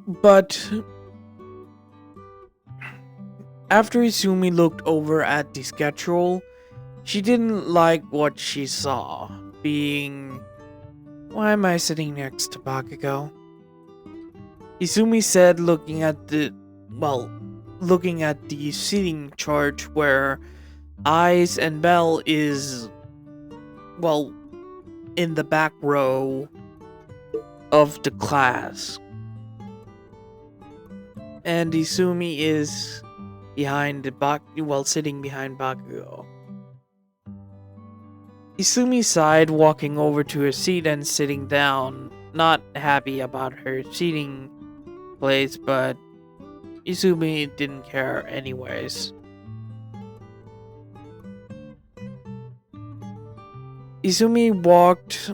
But after Izumi looked over at the schedule, she didn't like what she saw, being, why am I sitting next to Bakugo? Izumi said, looking at the seating chart where Ice and Belle is, well, in the back row of the class. And Izumi is behind sitting behind Bakugo. Izumi sighed, walking over to her seat and sitting down, not happy about her seating place, but Izumi didn't care anyways. Izumi walked,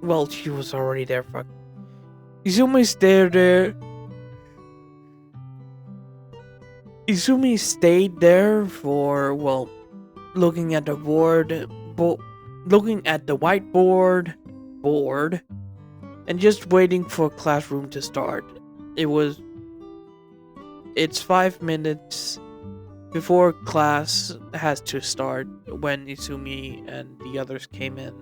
well, she was already there, fuck. Izumi stayed there. Izumi stayed there for, well, looking at the whiteboard, and just waiting for classroom to start. It's 5 minutes before class has to start when Izumi and the others came in.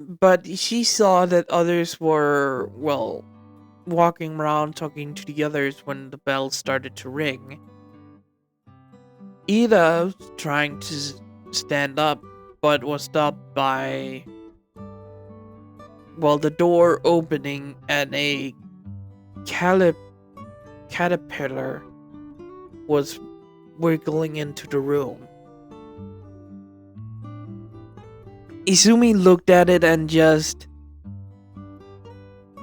But she saw that others were, well, walking around talking to the others when the bell started to ring. Ida was trying to stand up, but was stopped by, well, the door opening and a caterpillar was wiggling into the room. Izumi looked at it and just...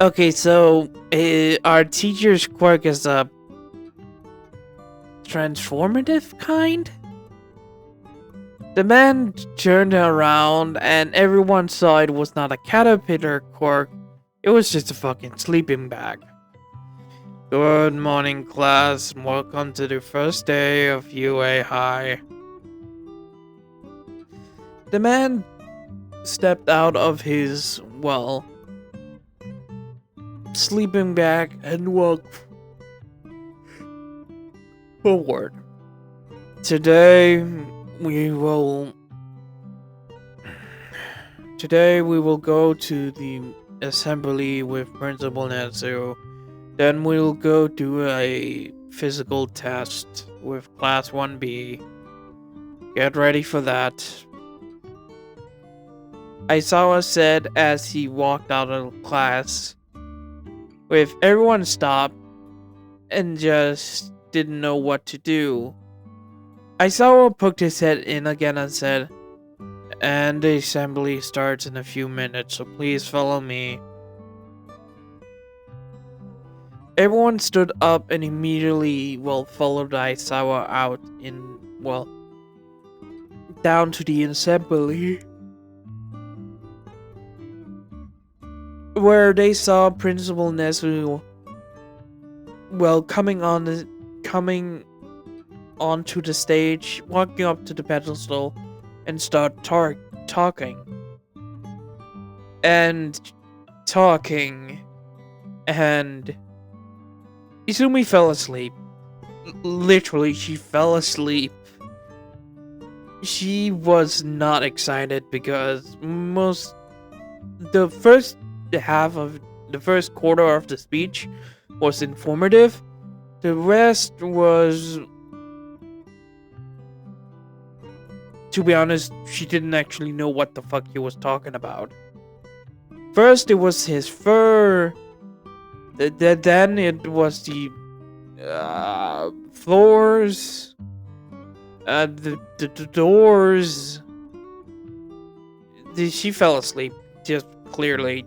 Okay, so our teacher's quirk is a transformative kind? The man turned around and everyone saw it was not a caterpillar quirk, it was just a fucking sleeping bag. Good morning, class, and welcome to the first day of UA High. The man stepped out of his, sleeping bag and walked forward. Today we will go to the assembly with Principal Natsu. Then we'll go do a physical test with Class 1B. Get ready for that. Aisawa said as he walked out of class. With everyone stopped and just didn't know what to do. Aisawa poked his head in again and said, "And the assembly starts in a few minutes, so please follow me." Everyone stood up and immediately, followed Aisawa out down to the assembly, where they saw Principal Nezu, coming onto the stage, walking up to the pedestal, and start talking. And Izumi fell asleep. Literally, she fell asleep. She was not excited because the first quarter of the speech was informative. The rest was, to be honest, she didn't actually know what the fuck he was talking about. First, it was his fur. Then it was the floors, the doors. She fell asleep, just clearly.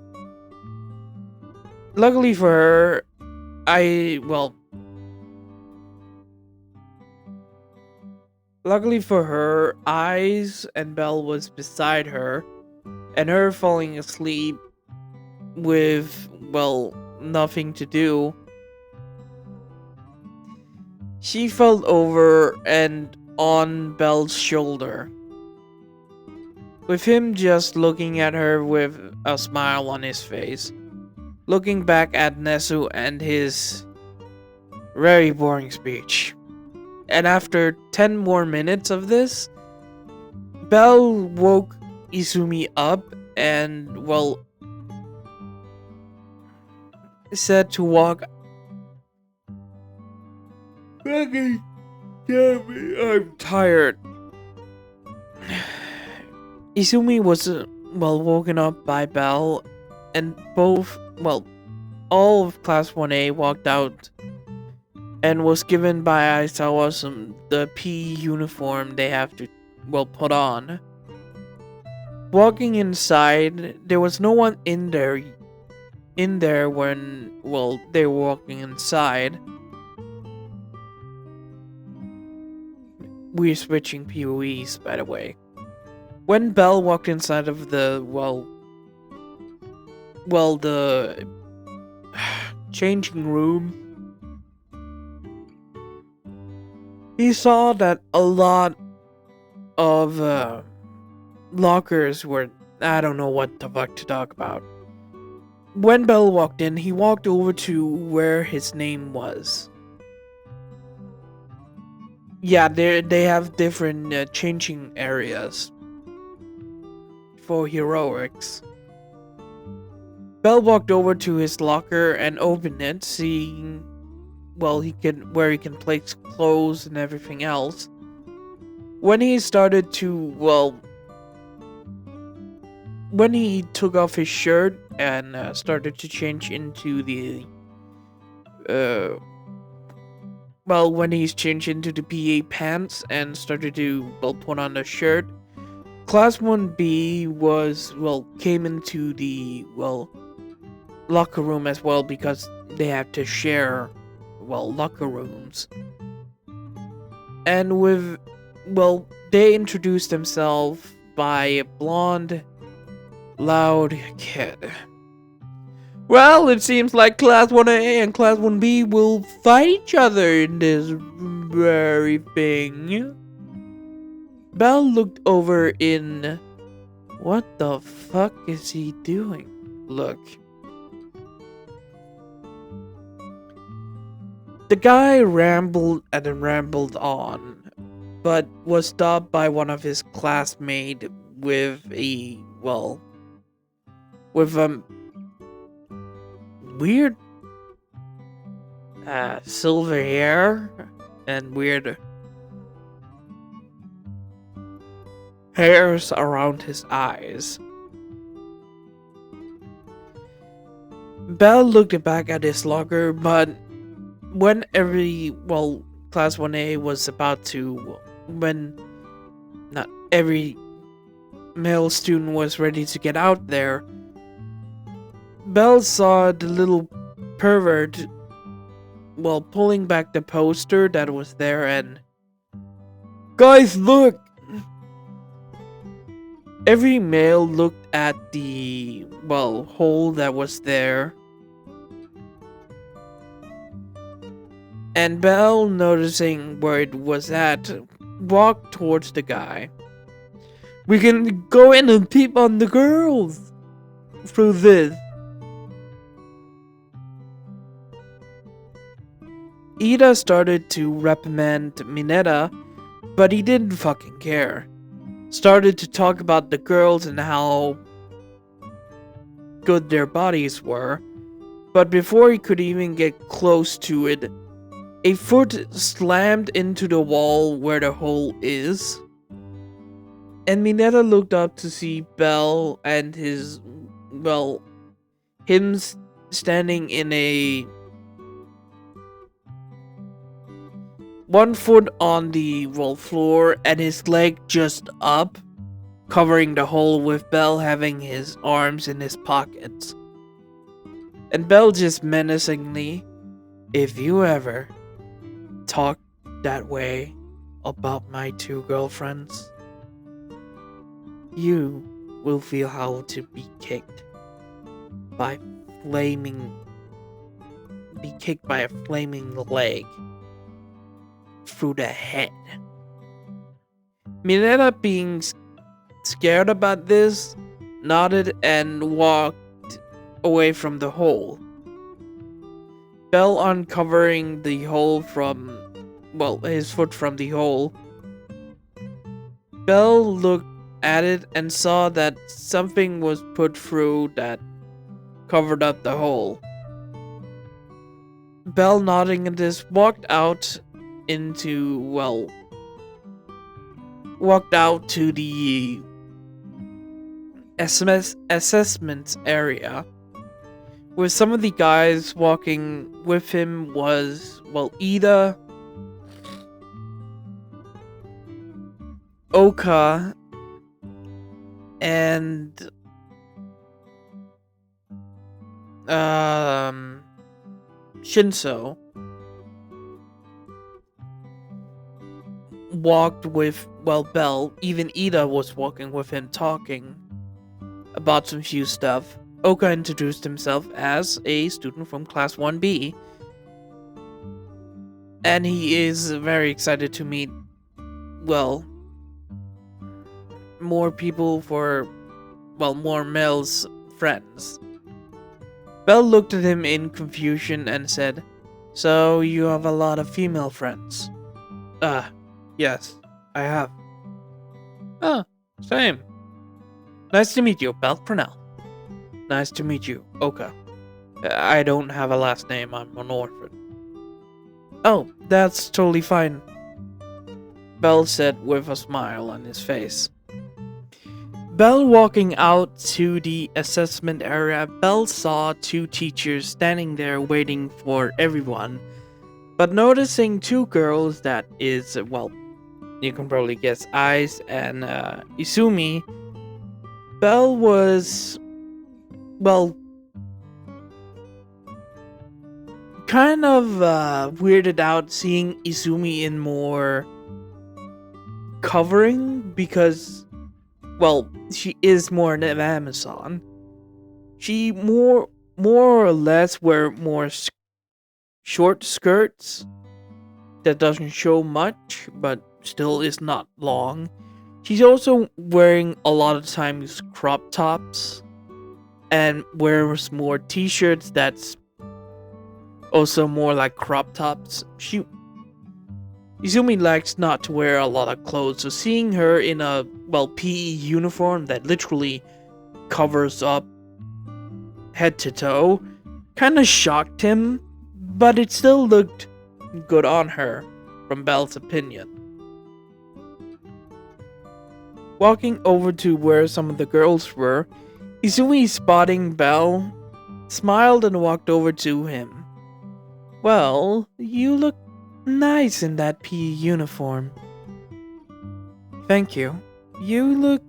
Luckily for her, Eyes and Belle was beside her, and her falling asleep with, nothing to do. She fell over and on Belle's shoulder, with him just looking at her with a smile on his face, looking back at Nezu and his very boring speech. And after 10 more minutes of this, Belle woke Izumi up and, said to walk. Fucking damn me, I'm tired. Izumi was, woken up by Belle, and all of Class 1A walked out and was given by Aisawa the PE uniform they have to, put on. Walking inside, there was no one in there when, they were walking inside. We're switching POEs, by the way. When Belle walked inside of the, the changing room, he saw that a lot of lockers were, I don't know what the fuck to talk about. When Belle walked in, he walked over to where his name was. Yeah, they have different changing areas for heroics. Belle walked over to his locker and opened it, seeing, where he can place clothes and everything else. When he started to, when he took off his shirt and started to change into the, when he's changed into the PA pants and started to, put on the shirt, Class 1B was, came into the, locker room as well, because they have to share, locker rooms. And with, they introduced themselves by a blonde, loud kid Well, it seems like Class 1A and Class 1B will fight each other in this very thing. Belle looked over in... What the fuck is he doing? Look. The guy rambled and rambled on, but was stopped by one of his classmates with a, well, with a weird silver hair and weird hairs around his eyes. Belle looked back at his locker, but when Class 1A was about to, when not every male student was ready to get out there, Belle saw the little pervert, pulling back the poster that was there and... Guys, look! Every male looked at the, hole that was there. And Belle, noticing where it was at, walked towards the guy. We can go in and peep on the girls through this. Ida started to reprimand Mineta, but he didn't fucking care. Started to talk about the girls and how good their bodies were, but before he could even get close to it, a foot slammed into the wall where the hole is, and Mineta looked up to see Belle and him standing in a... one foot on the floor and his leg just up, covering the hole, with Belle having his arms in his pockets. And Belle just menacingly, if you ever talk that way about my two girlfriends, you will feel how to be kicked by a flaming leg through the head. Mineta, being scared about this, nodded and walked away from the hole. Belle, uncovering the hole from, his foot from the hole. Belle looked at it and saw that something was put through that covered up the hole. Belle, nodding at this, walked out to the assessment area, where some of the guys walking with him was, Ida, Oka, and Shinso. Walked with, Belle, even Ida was walking with him, talking about some few stuff. Oka introduced himself as a student from Class 1B, and he is very excited to meet, more people for, more males friends. Belle looked at him in confusion and said, "So you have a lot of female friends?" Yes, I have." "Ah, same. Nice to meet you, Belle Prunell." "Nice to meet you, Oka. I don't have a last name, I'm an orphan." "Oh, that's totally fine," Belle said with a smile on his face. Belle walking out to the assessment area, Belle saw two teachers standing there waiting for everyone, but noticing two girls that is, you can probably guess, Ice and Izumi, Belle was, kind of weirded out seeing Izumi in more covering because, she is more an Amazon. She more more or less wear more short skirts that doesn't show much, but still is not long. She's also wearing a lot of times crop tops and wears more t-shirts that's also more like crop tops. Izumi likes not to wear a lot of clothes, so seeing her in a, well, PE uniform that literally covers up head to toe kind of shocked him, but it still looked good on her, from Belle's opinion. Walking over to where some of the girls were, Izumi, spotting Belle, smiled and walked over to him. Well, you look nice in that PE uniform. Thank you. You look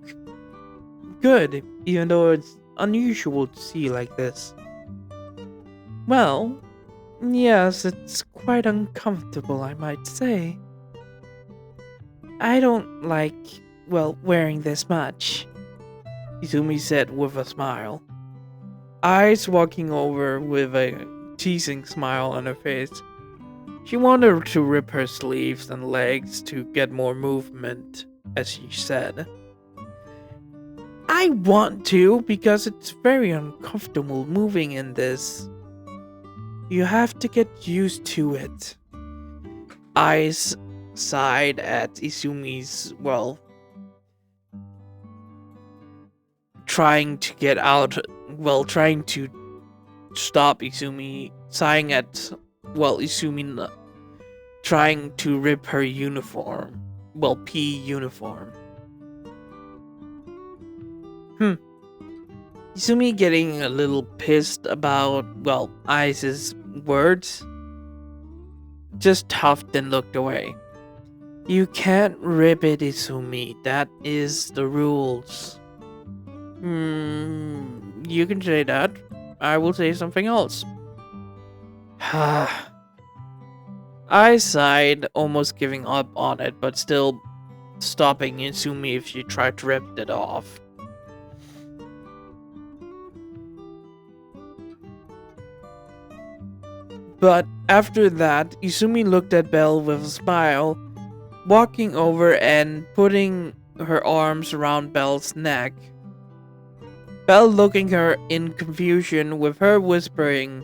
good, even though it's unusual to see like this. Well, yes, it's quite uncomfortable, I might say. I don't like, well, wearing this much, Izumi said with a smile. Eyes walking over with a teasing smile on her face. She wanted to rip her sleeves and legs to get more movement, as she said. I want to because it's very uncomfortable moving in this. You have to get used to it. Eyes sighed at Izumi's, well, trying to get out, well, trying to stop Izumi, sighing at, well, Izumi trying to rip her uniform, well, PE uniform. Izumi, getting a little pissed about, well, Ice's words, just huffed and looked away. You can't rip it, Izumi. That is the rules. You can say that. I will say something else. I sighed, almost giving up on it, but still stopping Izumi if she tried to rip it off. But after that, Izumi looked at Belle with a smile, walking over and putting her arms around Belle's neck. Belle looking her in confusion, with her whispering,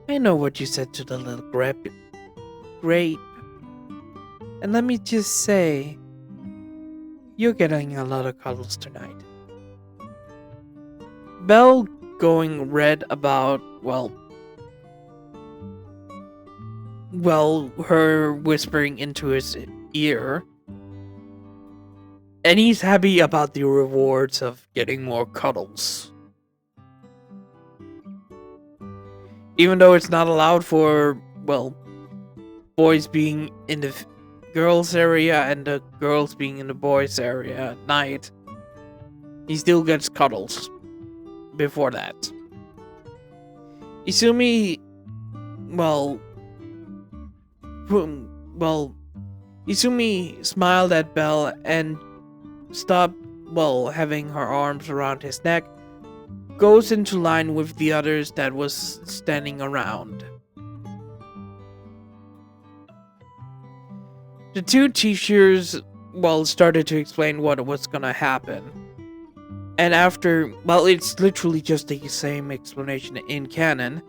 I know what you said to the little grape. And let me just say, you're getting a lot of cuddles tonight. Belle going red about, well, her whispering into his ear. And he's happy about the rewards of getting more cuddles. Even though it's not allowed for, well, boys being in the girls' area and the girls being in the boys' area at night, he still gets cuddles before that. Izumi, Izumi smiled at Belle and stopped, having her arms around his neck, goes into line with the others that was standing around. The two teachers, started to explain what was gonna happen. And after, it's literally just the same explanation in canon.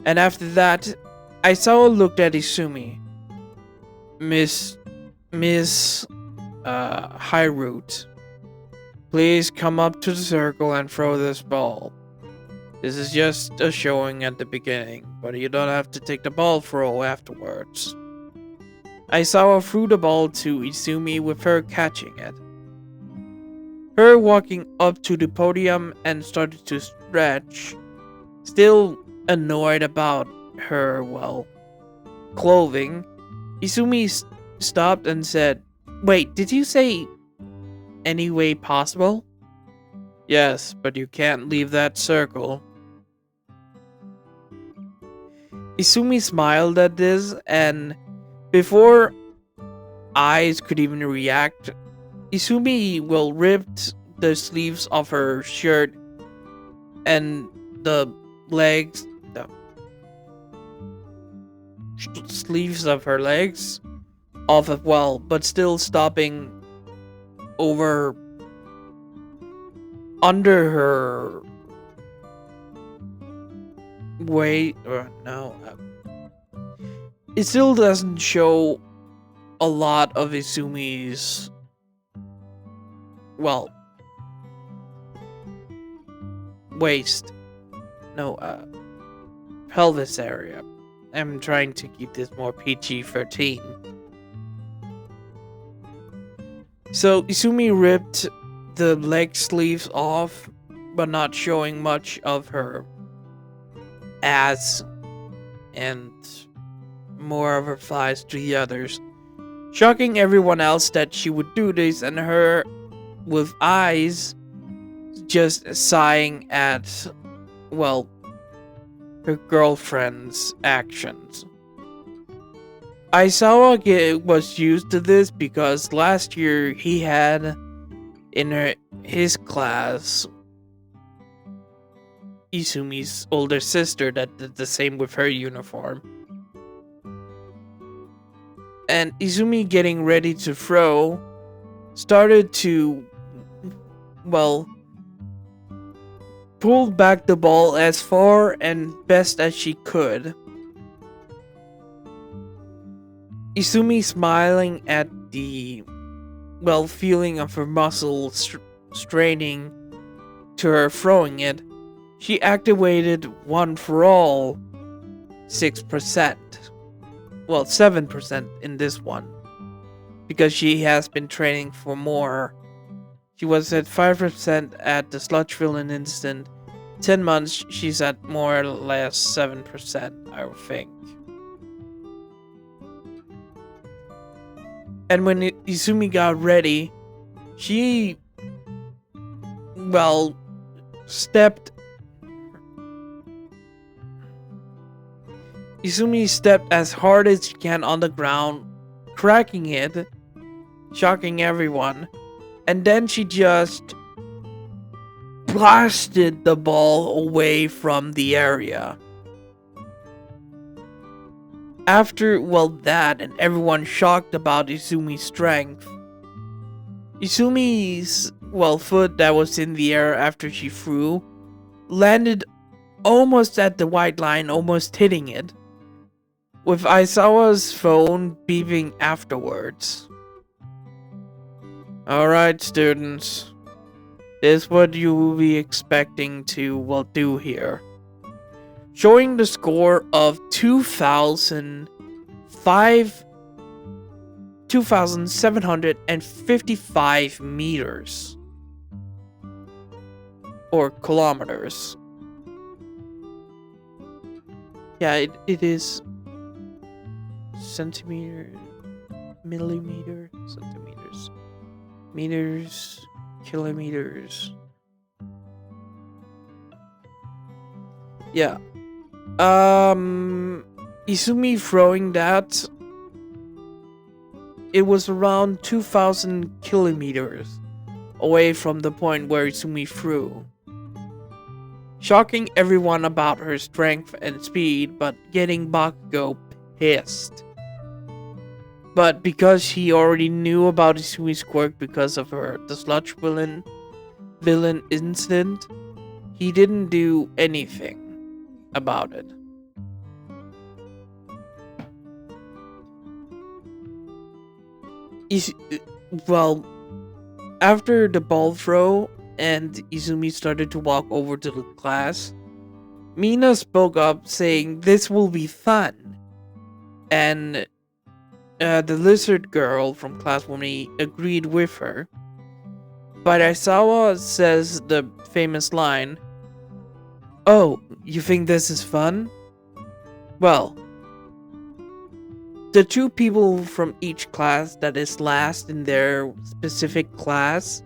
And after that, Aisawa looked at Izumi. Miss Highroot, please come up to the circle and throw this ball. This is just a showing at the beginning, but you don't have to take the ball throw afterwards. Aisawa threw the ball to Izumi with her catching it. Her walking up to the podium and started to stretch, still annoyed about her, clothing. Izumi stopped and said, Wait, did you say any way possible? Yes, but you can't leave that circle. Izumi smiled at this, and before Eyes could even react, Izumi ripped the sleeves of her shirt and the legs, the sleeves of her legs off as well, but still stopping over under her weight. Or no, it still doesn't show a lot of Izumi's, well, waist. No, pelvis area. I'm trying to keep this more PG-13. So Izumi ripped the leg sleeves off, but not showing much of her ass and more of her thighs to the others, shocking everyone else that she would do this, and her with eyes just sighing at, well, her girlfriend's actions. Aizawa was used to this because last year he had in his class Izumi's older sister that did the same with her uniform. And Izumi, getting ready to throw, started to, well, pulled back the ball as far and best as she could. Izumi, smiling at the, well, feeling of her muscles straining to her throwing it, she activated One for All 6%. Well, 7% in this one, because she has been training for more. She was at 5% at the Sludge Villain incident. 10 months, she's at more or less 7%, I would think. And when Izumi got ready, she, well, Izumi stepped as hard as she can on the ground, cracking it, shocking everyone, and then she just blasted the ball away from the area. After, well, that, and everyone shocked about Izumi's strength, Izumi's, well, foot that was in the air after she threw landed almost at the white line, almost hitting it, with Aizawa's phone beeping afterwards. Alright, students. This is what you will be expecting to, well, do here. Showing the score of 2,755 meters. Or kilometers. Yeah, it is centimeter, millimeter, centimeters, meters, kilometers. Yeah. Izumi throwing that, it was around 2,000 kilometers away from the point where Izumi threw. Shocking everyone about her strength and speed, but getting Bakugo pissed. But because he already knew about Izumi's quirk because of the Sludge Villain incident, he didn't do anything about it. Well, after the ball throw and Izumi started to walk over to the class, Mina spoke up saying this will be fun. And the lizard girl from class 1A agreed with her. But Aizawa says the famous line, "Oh, you think this is fun? Well, the two people from each class that is last in their specific class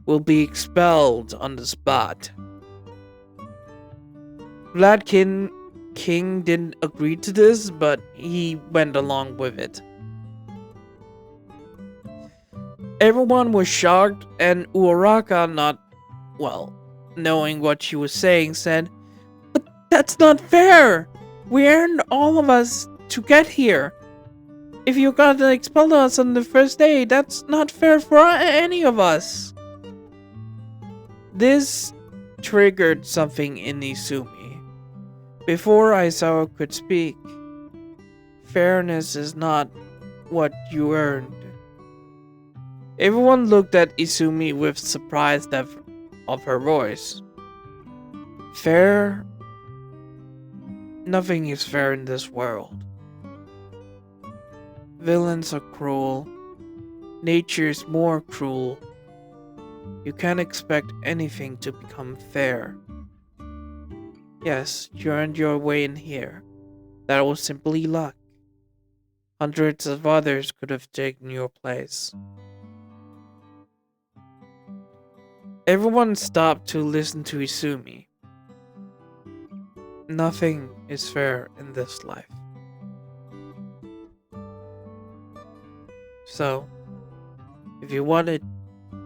will be expelled on the spot." Vlad King didn't agree to this, but he went along with it. Everyone was shocked, and Uraraka, not, well, knowing what she was saying, said, That's not fair! We earned all of us to get here. If you got to expel us on the first day, that's not fair for any of us. This triggered something in Izumi. Before Aizawa could speak, fairness is not what you earned. Everyone looked at Izumi with surprise of her voice. Fair? Nothing is fair in this world. Villains are cruel. Nature is more cruel. You can't expect anything to become fair. Yes, you earned your way in here. That was simply luck. Hundreds of others could have taken your place. Everyone stopped to listen to Izumi. Nothing is fair in this life. So, if you want it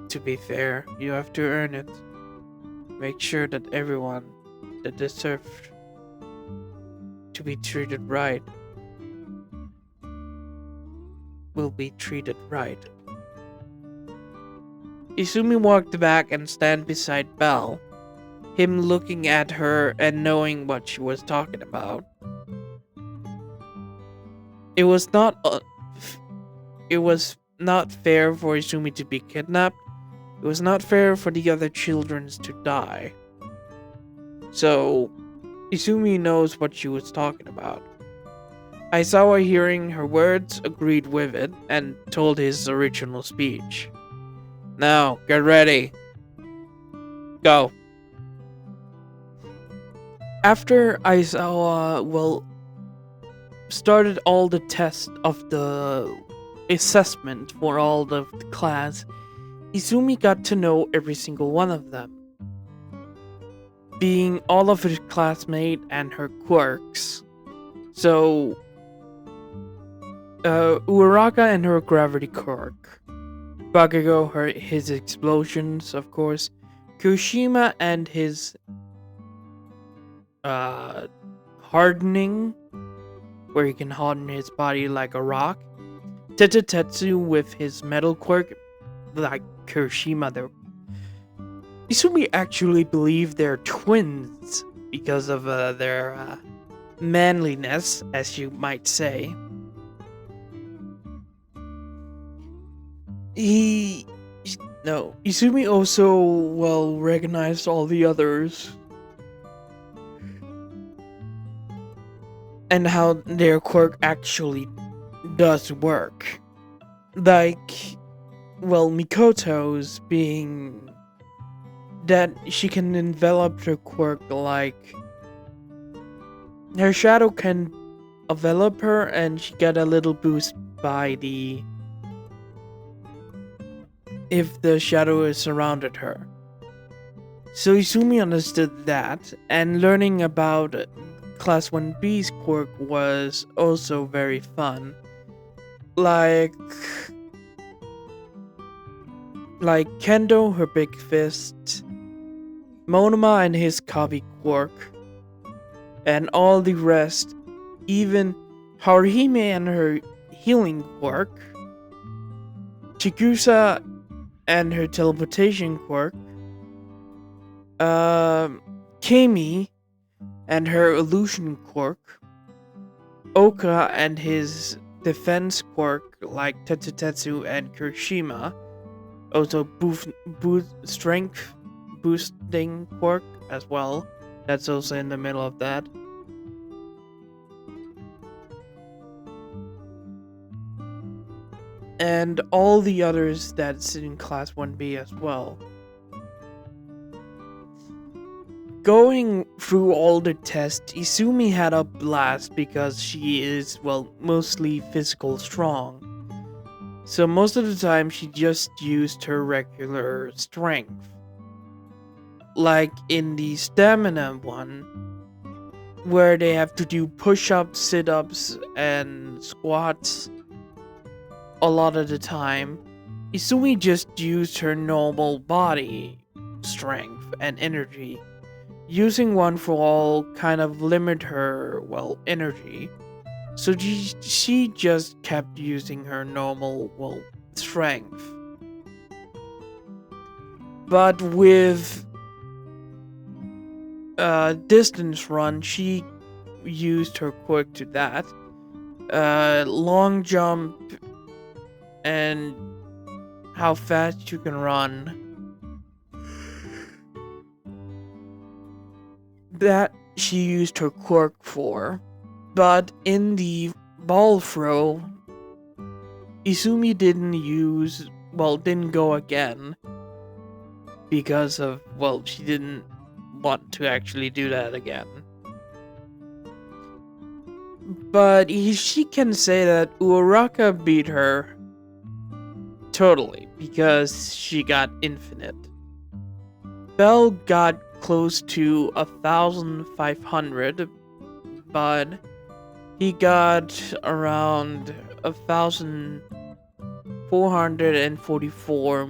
to be fair, you have to earn it. Make sure that everyone that deserves to be treated right will be treated right. Izumi walked back and stand beside Belle, him looking at her and knowing what she was talking about. It was not fair for Izumi to be kidnapped. It was not fair for the other children to die. So, Izumi knows what she was talking about. Aizawa, hearing her words, agreed with it and told his original speech. Now, get ready. Go. After Aizawa, started all the tests of the assessment for all of the class, Izumi got to know every single one of them, being all of her classmates and her quirks. So, Uraraka and her gravity quirk, Bakugo his explosions, of course, Kushima and his hardening, where he can harden his body like a rock, Tetsu with his metal quirk, like Kushima. Izumi actually believed they're twins because of their manliness, as you might say. Izumi also, recognized all the others and how their quirk actually does work. Like, Mikoto's being that she can envelop her quirk, like her shadow can envelop her and she get a little boost by if the shadow is surrounded her. So Izumi understood that, and learning about Class 1B's quirk was also very fun. Like Kendo, her big fist, Monoma and his Kabi quirk, and all the rest, even Haruhime and her healing quirk, Chigusa and her teleportation quirk, Kami and her illusion quirk, Oka and his defense quirk like Tetsu and Kirishima, also strength boosting quirk as well. That's also in the middle of that. And all the others that's in Class 1B as well. Going through all the tests, Izumi had a blast because she is, mostly physical strong. So most of the time she just used her regular strength. Like in the stamina one, where they have to do push-ups, sit-ups, and squats a lot of the time, Izumi just used her normal body strength and energy. using one for all kind of limit her, well, energy. So she just kept using her normal, well, strength. But with distance run, she used her quirk to that. Long jump and how fast you can run. That she used her quirk for. But in the ball throw, Izumi didn't go again. Because of, well, she didn't want to actually do that again. But she can say that Uraraka beat her totally because she got infinite. Bell got close to 1,500, but he got around 1,444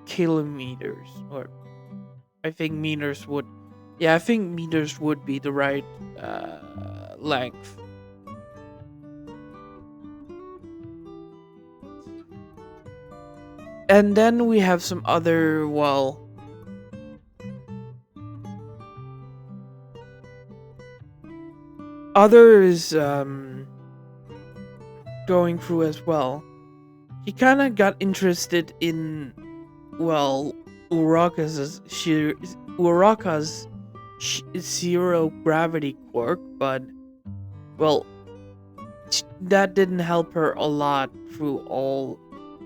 kilometers, or I think meters would be the right length. And then we have some other, well, others going through as well. He kind of got interested in, well, Uraraka's zero gravity quirk, but, well, that didn't help her a lot through all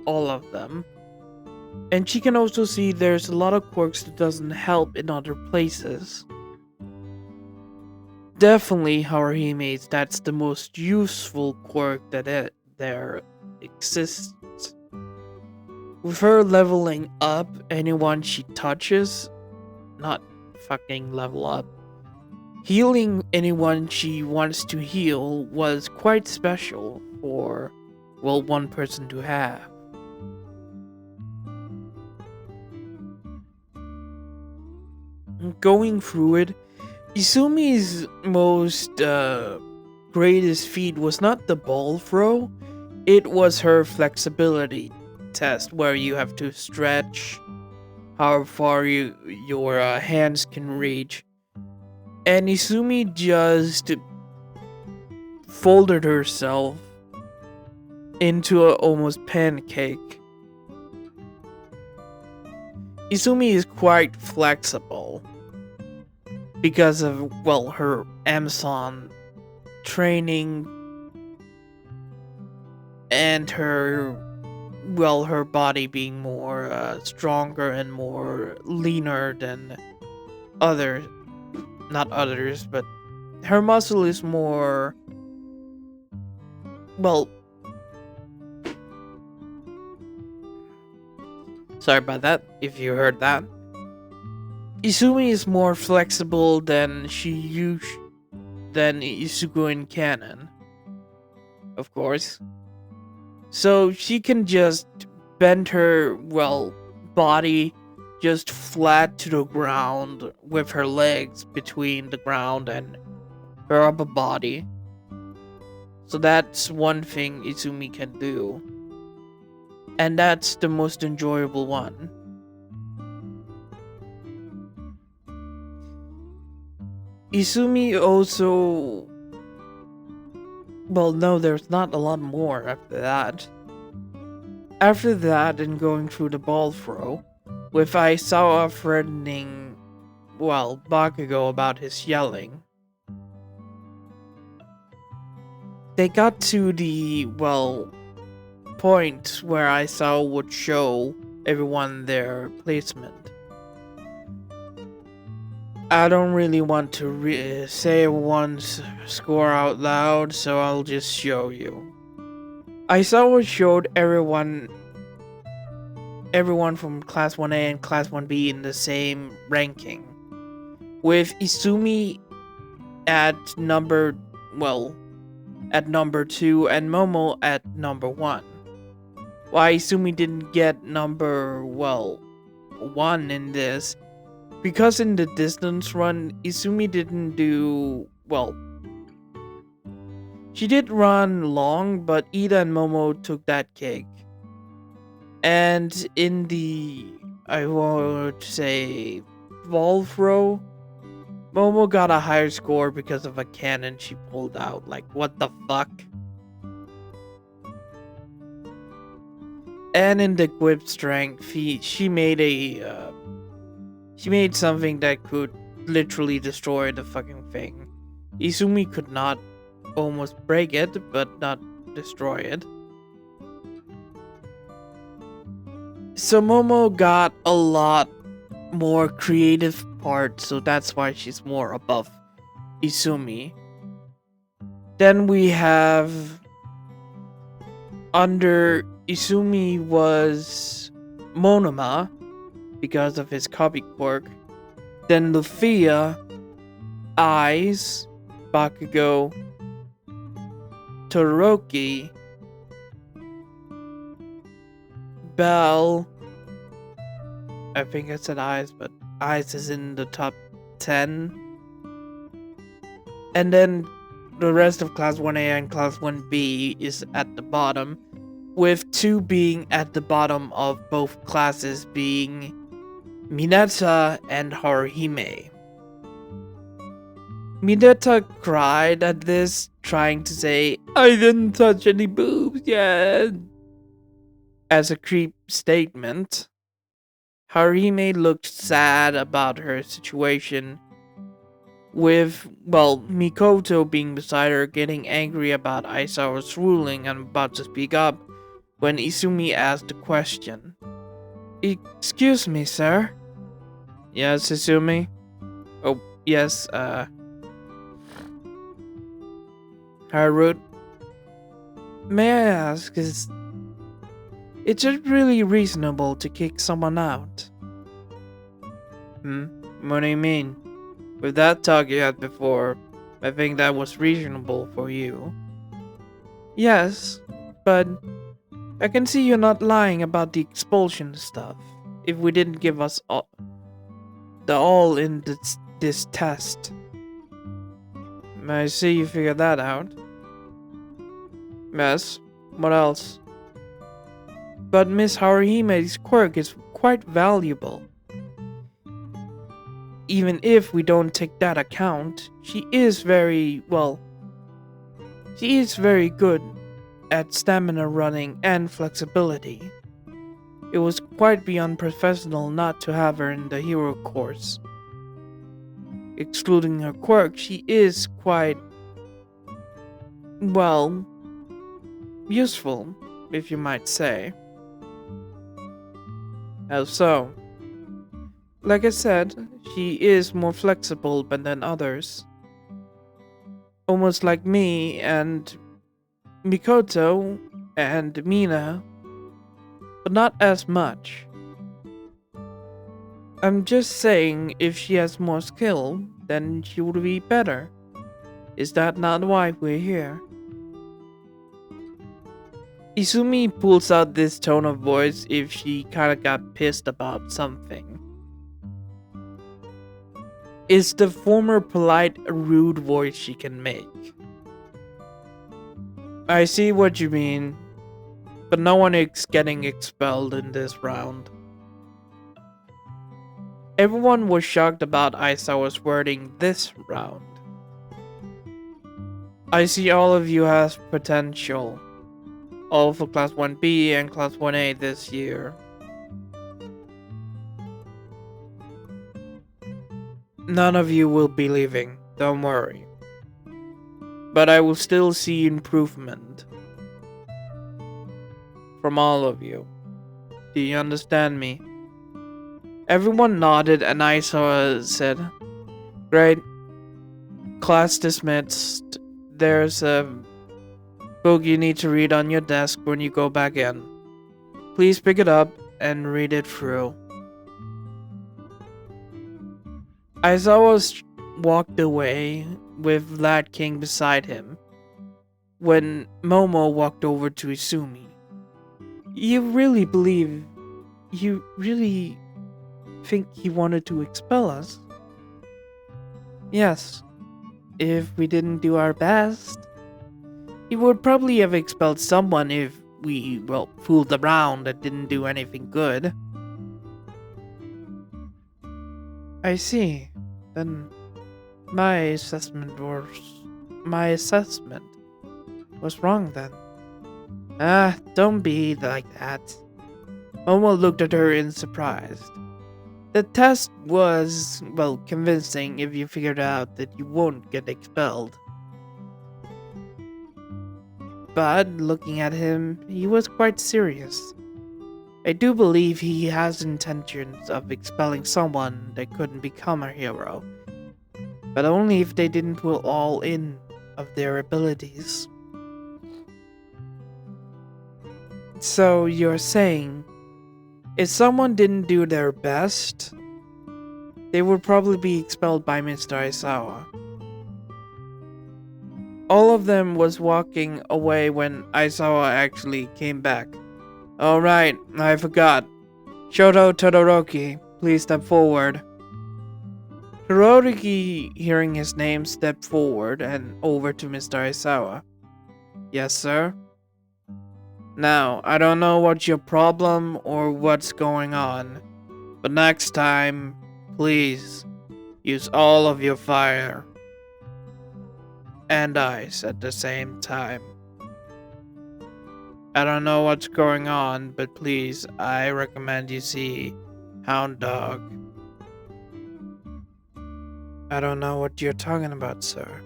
of them. And she can also see there's a lot of quirks that doesn't help in other places. Definitely, Haruhime's, that's the most useful quirk that there exists. With her leveling up anyone she touches, not fucking level up, healing anyone she wants to heal was quite special for, well, one person to have. Going through it, Izumi's most greatest feat was not the ball throw, it was her flexibility test, where you have to stretch how far your hands can reach. And Izumi just folded herself into an almost pancake. Izumi is quite flexible because of, well, her Amazon training and her body being more stronger and more leaner than not others, but her muscle is more, well, sorry about that if you heard that. Izumi is more flexible than Izuku in canon, of course. So she can just bend her, well, body just flat to the ground with her legs between the ground and her upper body. So that's one thing Izumi can do. And that's the most enjoyable one. Izumi also... Well, no, there's not a lot more after that. After that, and going through the ball throw, with Aizawa threatening, well, Bakugo about his yelling. They got to the, well, point where Aizawa would show everyone their placement. I don't really want to say everyone's score out loud, so I'll just show you. Aizawa showed everyone from Class 1A and Class 1B in the same ranking, with Izumi at number 2 and Momo at number 1. Why Izumi didn't get number 1 in this because in the distance run, Izumi didn't do well. She did run long, but Ida and Momo took that cake. And in the, I would say, ball throw, Momo got a higher score because of a cannon she pulled out. Like, what the fuck? And in the grip strength, she made something that could literally destroy the fucking thing. Izumi could not almost break it, but not destroy it. So Momo got a lot more creative parts, so that's why she's more above Izumi. Then we have under Izumi was Monoma because of his copy quirk. Then Luffia, Eyes, Bakugo, Todoroki, Bell. I think I said Eyes, but Eyes is in the top 10. And then the rest of Class 1A and Class 1B is at the bottom, with 2 being at the bottom of both classes being Mineta and Haruhime. Mineta cried at this, trying to say, "I didn't touch any boobs yet," as a creep statement. Haruhime looked sad about her situation, with, well, Mikoto being beside her, getting angry about Aizawa's ruling and about to speak up when Izumi asked a question. "Excuse me, sir?" "Yes, Izumi?" "Oh, yes, Harut. May I ask, is it really reasonable to kick someone out?" What do you mean? With that talk you had before, I think that was reasonable for you." "Yes, but I can see you're not lying about the expulsion stuff. If we didn't give us all in this test." "I see you figured that out." "Yes, what else?" "But Miss Haruhime's quirk is quite valuable. Even if we don't take that account, she is very good at stamina running and flexibility. It was quite beyond professional not to have her in the hero course. Excluding her quirk, she is quite, well, useful, if you might say." "How so?" "Like I said, she is more flexible than others. Almost like me and Mikoto and Mina, but not as much. I'm just saying, if she has more skill, then she would be better. Is that not why we're here?" Izumi pulls out this tone of voice if she kinda got pissed about something. It's the former polite, rude voice she can make. "I see what you mean, but no one is getting expelled in this round." Everyone was shocked about Aizawa's wording this round. "I see all of you has potential. All for Class 1B and Class 1A this year. None of you will be leaving, don't worry. But I will still see improvement from all of you. Do you understand me?" Everyone nodded and Aizawa said, "Great. Class dismissed. There's a book you need to read on your desk when you go back in. Please pick it up and read it through." Aizawa walked away with Lad King beside him when Momo walked over to Izumi. You really think he wanted to expel us? Yes, if we didn't do our best. He would probably have expelled someone if we, well, fooled around and didn't do anything good. I see. Then my assessment was wrong then. Ah, don't be like that. Momo looked at her in surprise. The test was, well, convincing if you figured out that you won't get expelled. But looking at him, he was quite serious. I do believe he has intentions of expelling someone that couldn't become a hero, but only if they didn't put all in of their abilities. So you're saying, if someone didn't do their best, they would probably be expelled by Mr. Aizawa. All of them was walking away when Aizawa actually came back. Oh right, I forgot. Shoto Todoroki, please step forward. Todoroki, hearing his name, stepped forward and over to Mr. Aizawa. Yes, sir? Now, I don't know what's your problem or what's going on, but next time, please, use all of your fire and ice at the same time. I don't know what's going on, but please, I recommend you see Hound Dog. I don't know what you're talking about, sir.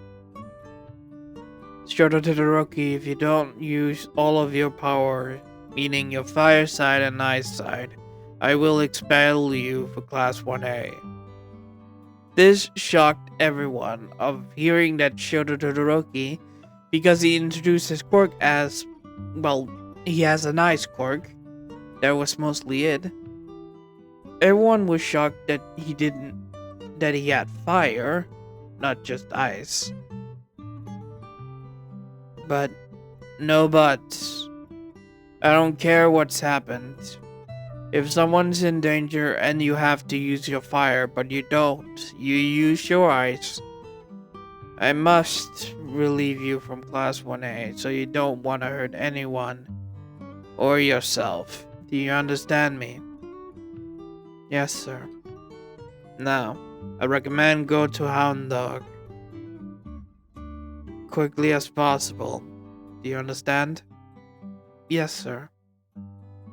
Shoto Todoroki, if you don't use all of your power, meaning your fire side and ice side, I will expel you for Class 1A. This shocked everyone of hearing that Shoto Todoroki, because he introduced his quirk as, well, he has an ice quirk. That was mostly it. Everyone was shocked that he had fire, not just ice. But no buts. I don't care what's happened. If someone's in danger and you have to use your fire, but you don't, you use your ice, I must relieve you from Class 1A so you don't want to hurt anyone or yourself. Do you understand me? Yes, sir. Now, I recommend go to Hound Dog quickly as possible. Do you understand? Yes, sir.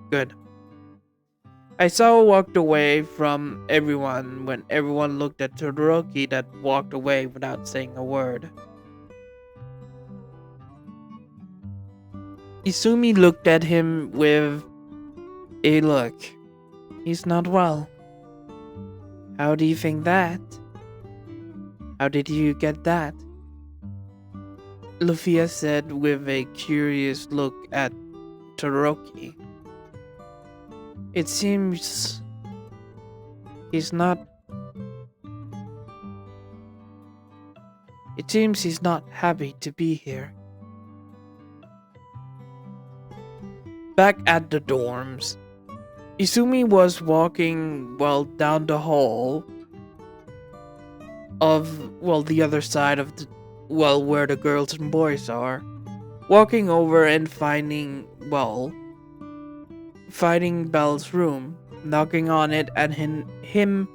Good. Aizawa walked away from everyone when everyone looked at Todoroki that walked away without saying a word. Izumi looked at him with a look. He's not well. How do you think that? How did you get that? Lufia said with a curious look at Todoroki. It seems he's not happy to be here. Back at the dorms, Izumi was walking, well, down the hall of, well, the other side of the, well, where the girls and boys are, walking over and finding Belle's room, knocking on it and him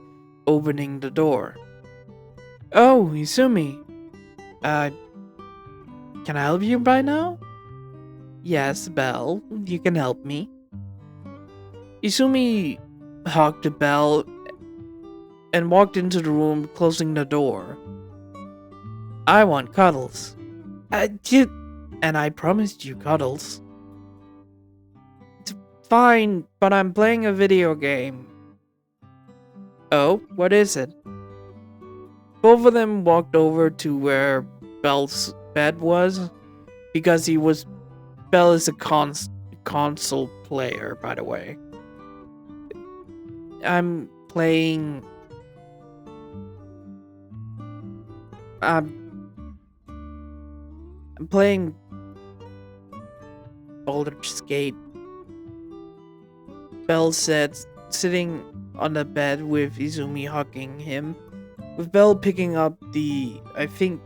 opening the door. Oh, Izumi. Can I help you by now? Yes, Belle, you can help me. Izumi hugged Belle and walked into the room, closing the door. I want cuddles. And I promised you cuddles. Fine, but I'm playing a video game. Oh, what is it? Both of them walked over to where Belle's bed was, because Belle is a console player, by the way. I'm playing Baldur's Gate. Belle said, sitting on the bed with Izumi hugging him, with Bell picking up the, I think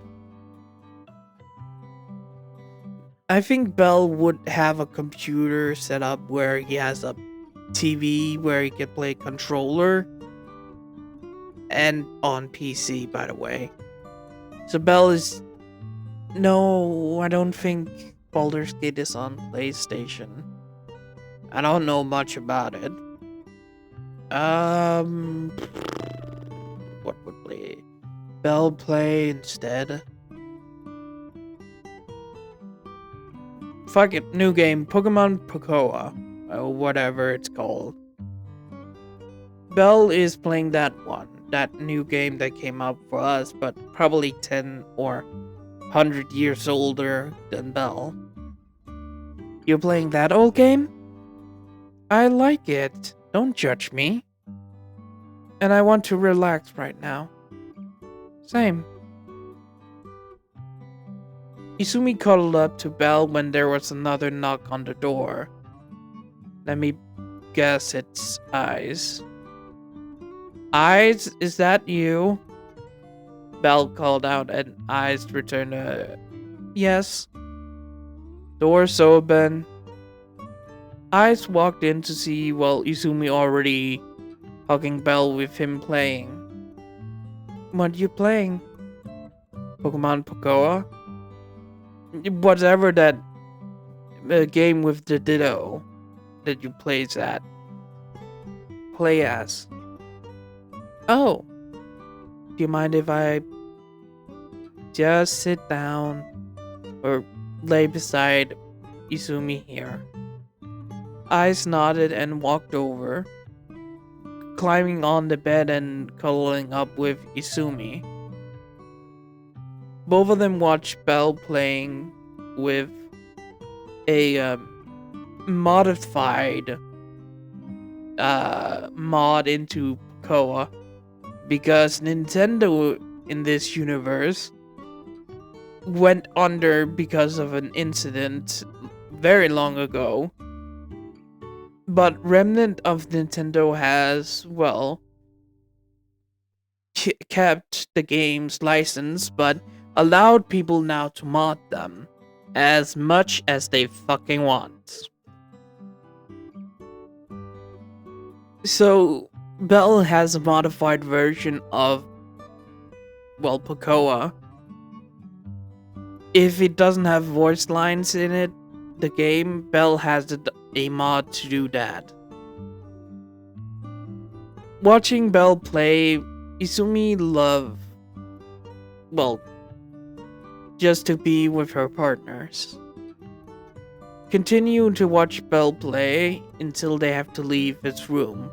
Bell would have a computer set up where he has a TV where he can play controller, and on PC, by the way. So Bell is... No, I don't think Baldur's Gate is on PlayStation. I don't know much about it. What would play? Bell play instead? Fuck it, new game, Pokemon Pocoa, or whatever it's called. Bell is playing that one, that new game that came out for us, but probably 10 or 100 years older than Bell. You're playing that old game? I like it. Don't judge me. And I want to relax right now. Same. Izumi cuddled up to Bell when there was another knock on the door. Let me guess it's Eyes. Eyes, is that you? Bell called out and Eyes returned a yes. Doors open. Eyes walked in to see, well, Izumi already hugging Bell with him playing. What are you playing? Pokemon Pocoa? Whatever that game with the Ditto that you plays at. Play as. Oh. Do you mind if I just sit down or lay beside Izumi here? Eyes nodded and walked over, climbing on the bed and cuddling up with Izumi. Both of them watched Bell playing with a modified mod into Pocoa, because Nintendo in this universe went under because of an incident very long ago. But remnant of Nintendo has, well, kept the game's license, but allowed people now to mod them as much as they fucking want. So, Bell has a modified version of, well, Pocoa. If it doesn't have voice lines in it, the game, Bell has a mod to do that. Watching Bell play, Izumi loved, well, just to be with her partners. Continue to watch Bell play until they have to leave his room.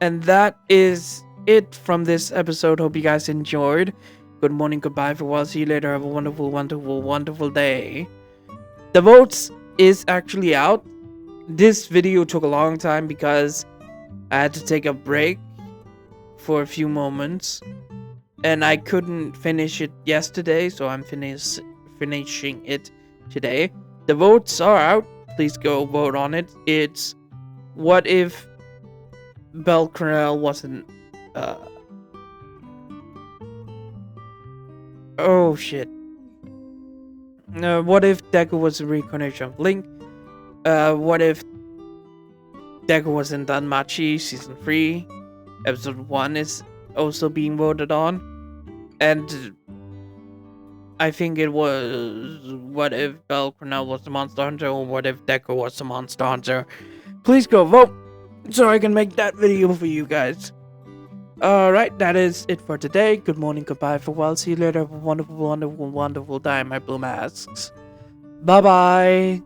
And that is it from this episode. Hope you guys enjoyed. Good morning, goodbye, farewell, see you later, have a wonderful, wonderful, wonderful day. The votes is actually out. This video took a long time because I had to take a break for a few moments. And I couldn't finish it yesterday, so I'm finishing it today. The votes are out. Please go vote on it. It's what if Bell Cornell wasn't... Oh shit. What if Deku was a reincarnation of Link? What if Deku was in Danmachi Season 3? Episode 1 is also being voted on. And I think it was what if Bell Cornell was the Monster Hunter, or what if Deku was the Monster Hunter? Please go vote so I can make that video for you guys. Alright, that is it for today. Good morning, goodbye, farewell, see you later. Have a wonderful, wonderful, wonderful time, my blue masks. Bye-bye.